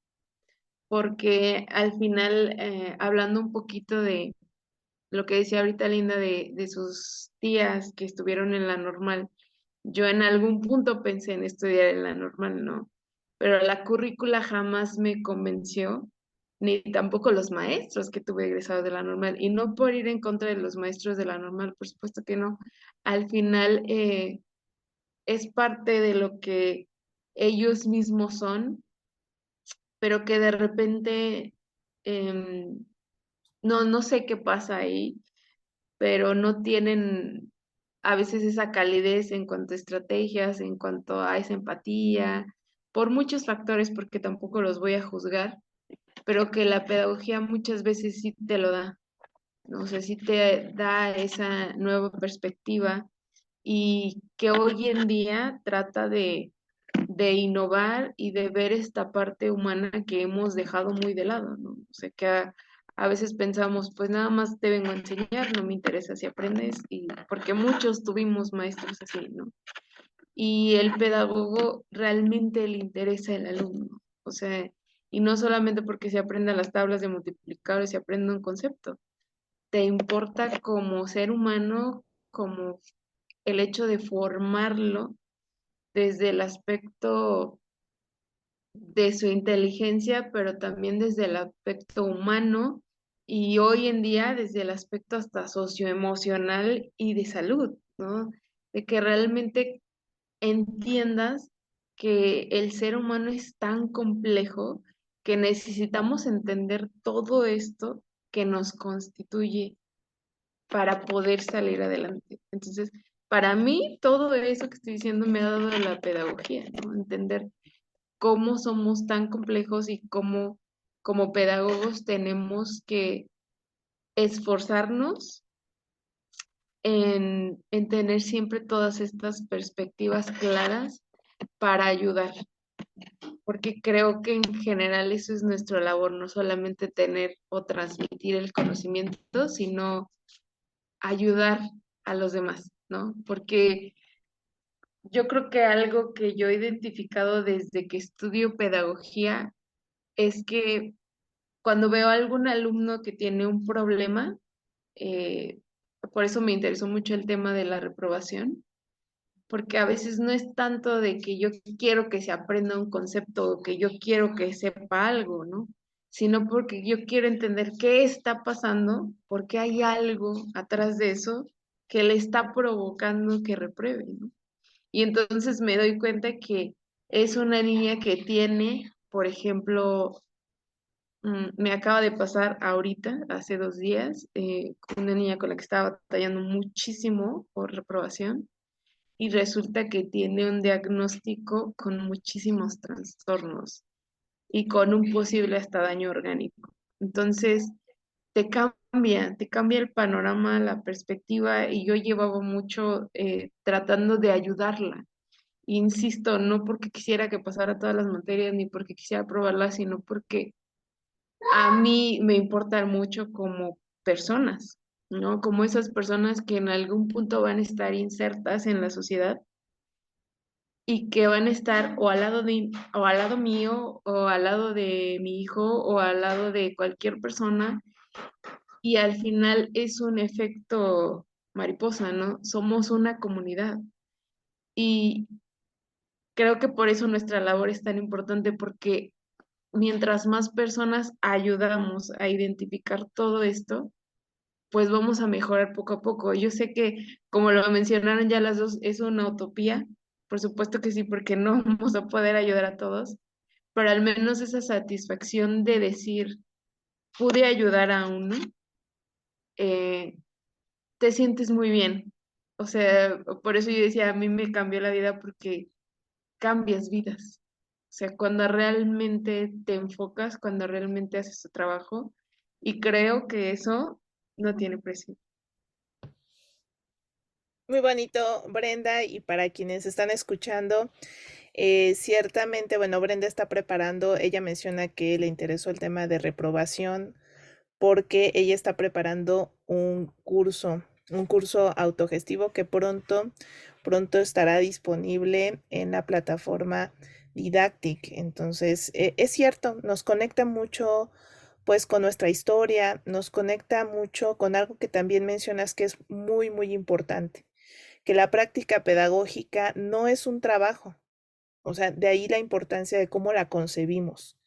porque al final, hablando un poquito de lo que decía ahorita Linda de sus tías que estuvieron en la normal, yo en algún punto pensé en estudiar en la normal, ¿no? Pero la currícula jamás me convenció, ni tampoco los maestros que tuve egresados de la normal, y no por ir en contra de los maestros de la normal, por supuesto que no. Al final es parte de lo que ellos mismos son, pero que de repente em, no sé qué pasa ahí, pero no tienen a veces esa calidez en cuanto a estrategias, en cuanto a esa empatía, por muchos factores, porque tampoco los voy a juzgar, pero que la pedagogía muchas veces sí te lo da, ¿no? O sea, sí te da esa nueva perspectiva y que hoy en día trata de innovar y de ver esta parte humana que hemos dejado muy de lado, ¿no? O sea, que a veces pensamos, pues nada más te vengo a enseñar, no me interesa si aprendes, y porque muchos tuvimos maestros así, ¿no? Y el pedagogo realmente le interesa el alumno, o sea, y no solamente porque se aprendan las tablas de multiplicar o se aprenda un concepto, te importa como ser humano, como el hecho de formarlo desde el aspecto de su inteligencia, pero también desde el aspecto humano y hoy en día desde el aspecto hasta socioemocional y de salud, ¿no? De que realmente entiendas que el ser humano es tan complejo que necesitamos entender todo esto que nos constituye para poder salir adelante. Entonces, para mí, todo eso que estoy diciendo me ha dado la pedagogía, ¿no? Entender cómo somos tan complejos y cómo como pedagogos tenemos que esforzarnos en tener siempre todas estas perspectivas claras para ayudar, porque creo que en general eso es nuestra labor, no solamente tener o transmitir el conocimiento, sino ayudar a los demás, ¿no? Porque yo creo que algo que yo he identificado desde que estudio pedagogía es que cuando veo a algún alumno que tiene un problema, eh, por eso me interesó mucho el tema de la reprobación, porque a veces no es tanto de que yo quiero que se aprenda un concepto o que yo quiero que sepa algo, ¿no? Sino porque yo quiero entender qué está pasando, porque hay algo atrás de eso que le está provocando que repruebe, ¿no? Y entonces me doy cuenta que es una niña que tiene, por ejemplo, me acaba de pasar ahorita, hace 2 días, con una niña con la que estaba batallando muchísimo por reprobación y resulta que tiene un diagnóstico con muchísimos trastornos y con un posible hasta daño orgánico. Entonces, te cambia el panorama, la perspectiva y yo llevaba mucho tratando de ayudarla. Insisto, no porque quisiera que pasara todas las materias ni porque quisiera aprobarlas, sino porque a mí me importan mucho como personas, ¿no? Como esas personas que en algún punto van a estar insertas en la sociedad y que van a estar o al lado mío, o al lado de mi hijo, o al lado de cualquier persona, y al final es un efecto mariposa, ¿no? Somos una comunidad. Y creo que por eso nuestra labor es tan importante, porque mientras más personas ayudamos a identificar todo esto, pues vamos a mejorar poco a poco. Yo sé que, como lo mencionaron ya las dos, es una utopía, por supuesto que sí, porque no vamos a poder ayudar a todos, pero al menos esa satisfacción de decir, pude ayudar a uno, eh, te sientes muy bien. O sea, por eso yo decía, a mí me cambió la vida porque cambias vidas. O sea, cuando realmente te enfocas, cuando realmente haces tu trabajo, y creo que eso no tiene precio. Muy bonito, Brenda, y para quienes están escuchando, ciertamente, bueno, Brenda está preparando, ella menciona que le interesó el tema de reprobación porque ella está preparando un curso autogestivo que pronto estará disponible en la plataforma Didactic. Entonces, es cierto, nos conecta mucho pues con nuestra historia, nos conecta mucho con algo que también mencionas que es muy, muy importante, que la práctica pedagógica no es un trabajo, o sea, de ahí la importancia de cómo la concebimos.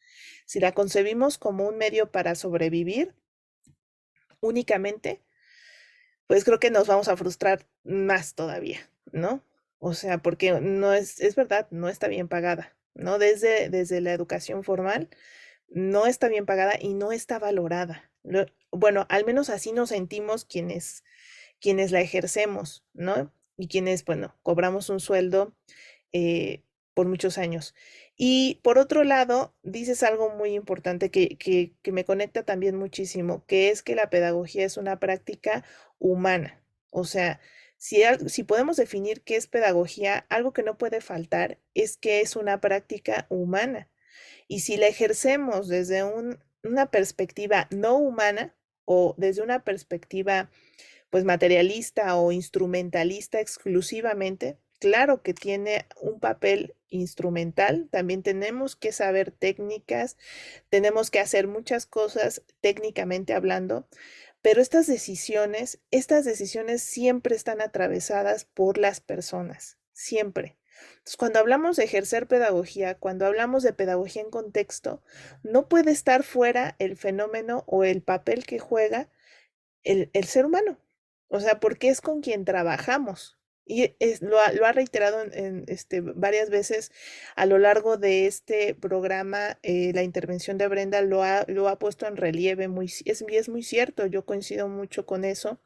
Si la concebimos como un medio para sobrevivir únicamente, pues creo que nos vamos a frustrar más todavía, ¿no? O sea, porque no es verdad, no está bien pagada, ¿no? Desde la educación formal, no está bien pagada y no está valorada. Bueno, al menos así nos sentimos quienes la ejercemos, ¿no? Y quienes, bueno, cobramos un sueldo por muchos años. Y por otro lado, dices algo muy importante que me conecta también muchísimo, que es que la pedagogía es una práctica humana. O sea, Si podemos definir qué es pedagogía, algo que no puede faltar es que es una práctica humana. Y si la ejercemos desde una perspectiva no humana o desde una perspectiva pues materialista o instrumentalista exclusivamente, claro que tiene un papel instrumental, también tenemos que saber técnicas, tenemos que hacer muchas cosas técnicamente hablando, pero estas decisiones siempre están atravesadas por las personas, siempre. Entonces, cuando hablamos de ejercer pedagogía, cuando hablamos de pedagogía en contexto, no puede estar fuera el fenómeno o el papel que juega el ser humano. O sea, porque es con quien trabajamos. Y lo ha reiterado varias veces a lo largo de este programa, la intervención de Brenda lo ha puesto en relieve, es muy cierto, yo coincido mucho con eso,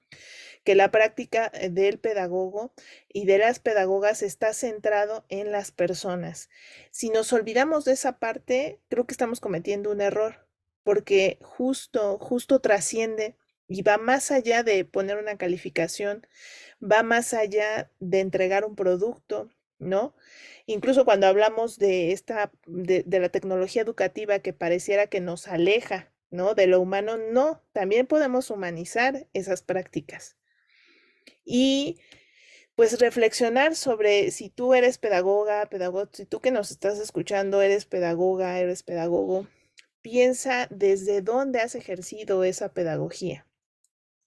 que la práctica del pedagogo y de las pedagogas está centrado en las personas. Si nos olvidamos de esa parte, creo que estamos cometiendo un error, porque justo trasciende y va más allá de poner una calificación, va más allá de entregar un producto, ¿no? Incluso cuando hablamos de la tecnología educativa que pareciera que nos aleja, ¿no? De lo humano, no, también podemos humanizar esas prácticas. Y pues reflexionar sobre si tú eres pedagoga, pedagogo, si tú que nos estás escuchando eres pedagoga, eres pedagogo, piensa desde dónde has ejercido esa pedagogía.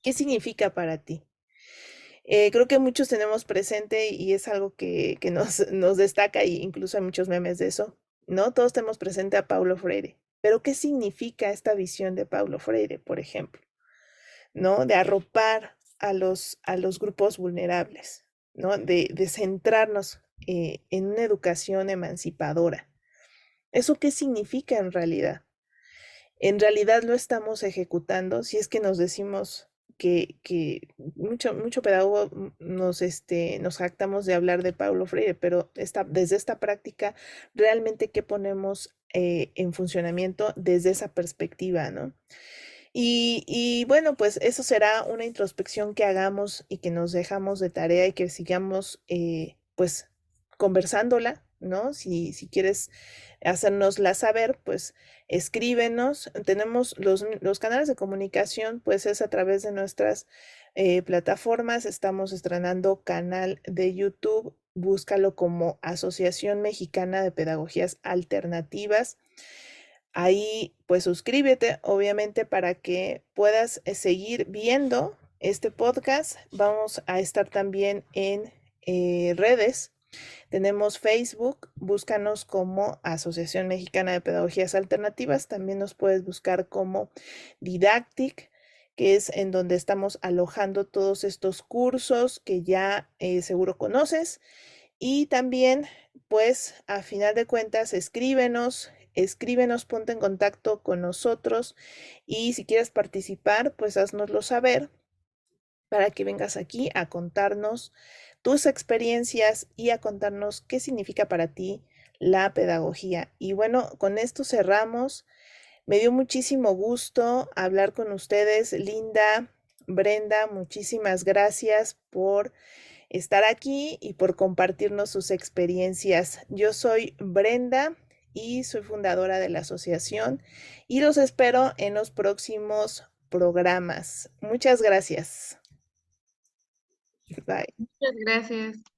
¿Qué significa para ti? Creo que muchos tenemos presente y es algo que nos destaca, y incluso hay muchos memes de eso, ¿no? Todos tenemos presente a Paulo Freire, pero ¿qué significa esta visión de Paulo Freire, por ejemplo? ¿No? De arropar a los grupos vulnerables, ¿no? De centrarnos en una educación emancipadora. ¿Eso qué significa en realidad? En realidad lo estamos ejecutando, si es que nos decimos que mucho pedagogo nos jactamos de hablar de Paulo Freire, pero desde esta práctica, realmente qué ponemos en funcionamiento desde esa perspectiva, ¿no? Y bueno, pues eso será una introspección que hagamos y que nos dejamos de tarea y que sigamos pues conversándola, ¿no? Si quieres hacérnosla saber, pues escríbenos. Tenemos los canales de comunicación, pues es a través de nuestras plataformas. Estamos estrenando canal de YouTube. Búscalo como Asociación Mexicana de Pedagogías Alternativas. Ahí pues suscríbete, obviamente, para que puedas seguir viendo este podcast. Vamos a estar también en redes. Tenemos Facebook, búscanos como Asociación Mexicana de Pedagogías Alternativas. También nos puedes buscar como Didactic, que es en donde estamos alojando todos estos cursos que ya seguro conoces. Y también, pues, a final de cuentas, escríbenos, ponte en contacto con nosotros y si quieres participar, pues haznoslo saber para que vengas aquí a contarnos tus experiencias y a contarnos qué significa para ti la pedagogía. Y bueno, con esto cerramos. Me dio muchísimo gusto hablar con ustedes, Linda, Brenda, muchísimas gracias por estar aquí y por compartirnos sus experiencias. Yo soy Brenda y soy fundadora de la asociación y los espero en los próximos programas. Muchas gracias. Bye. Muchas gracias.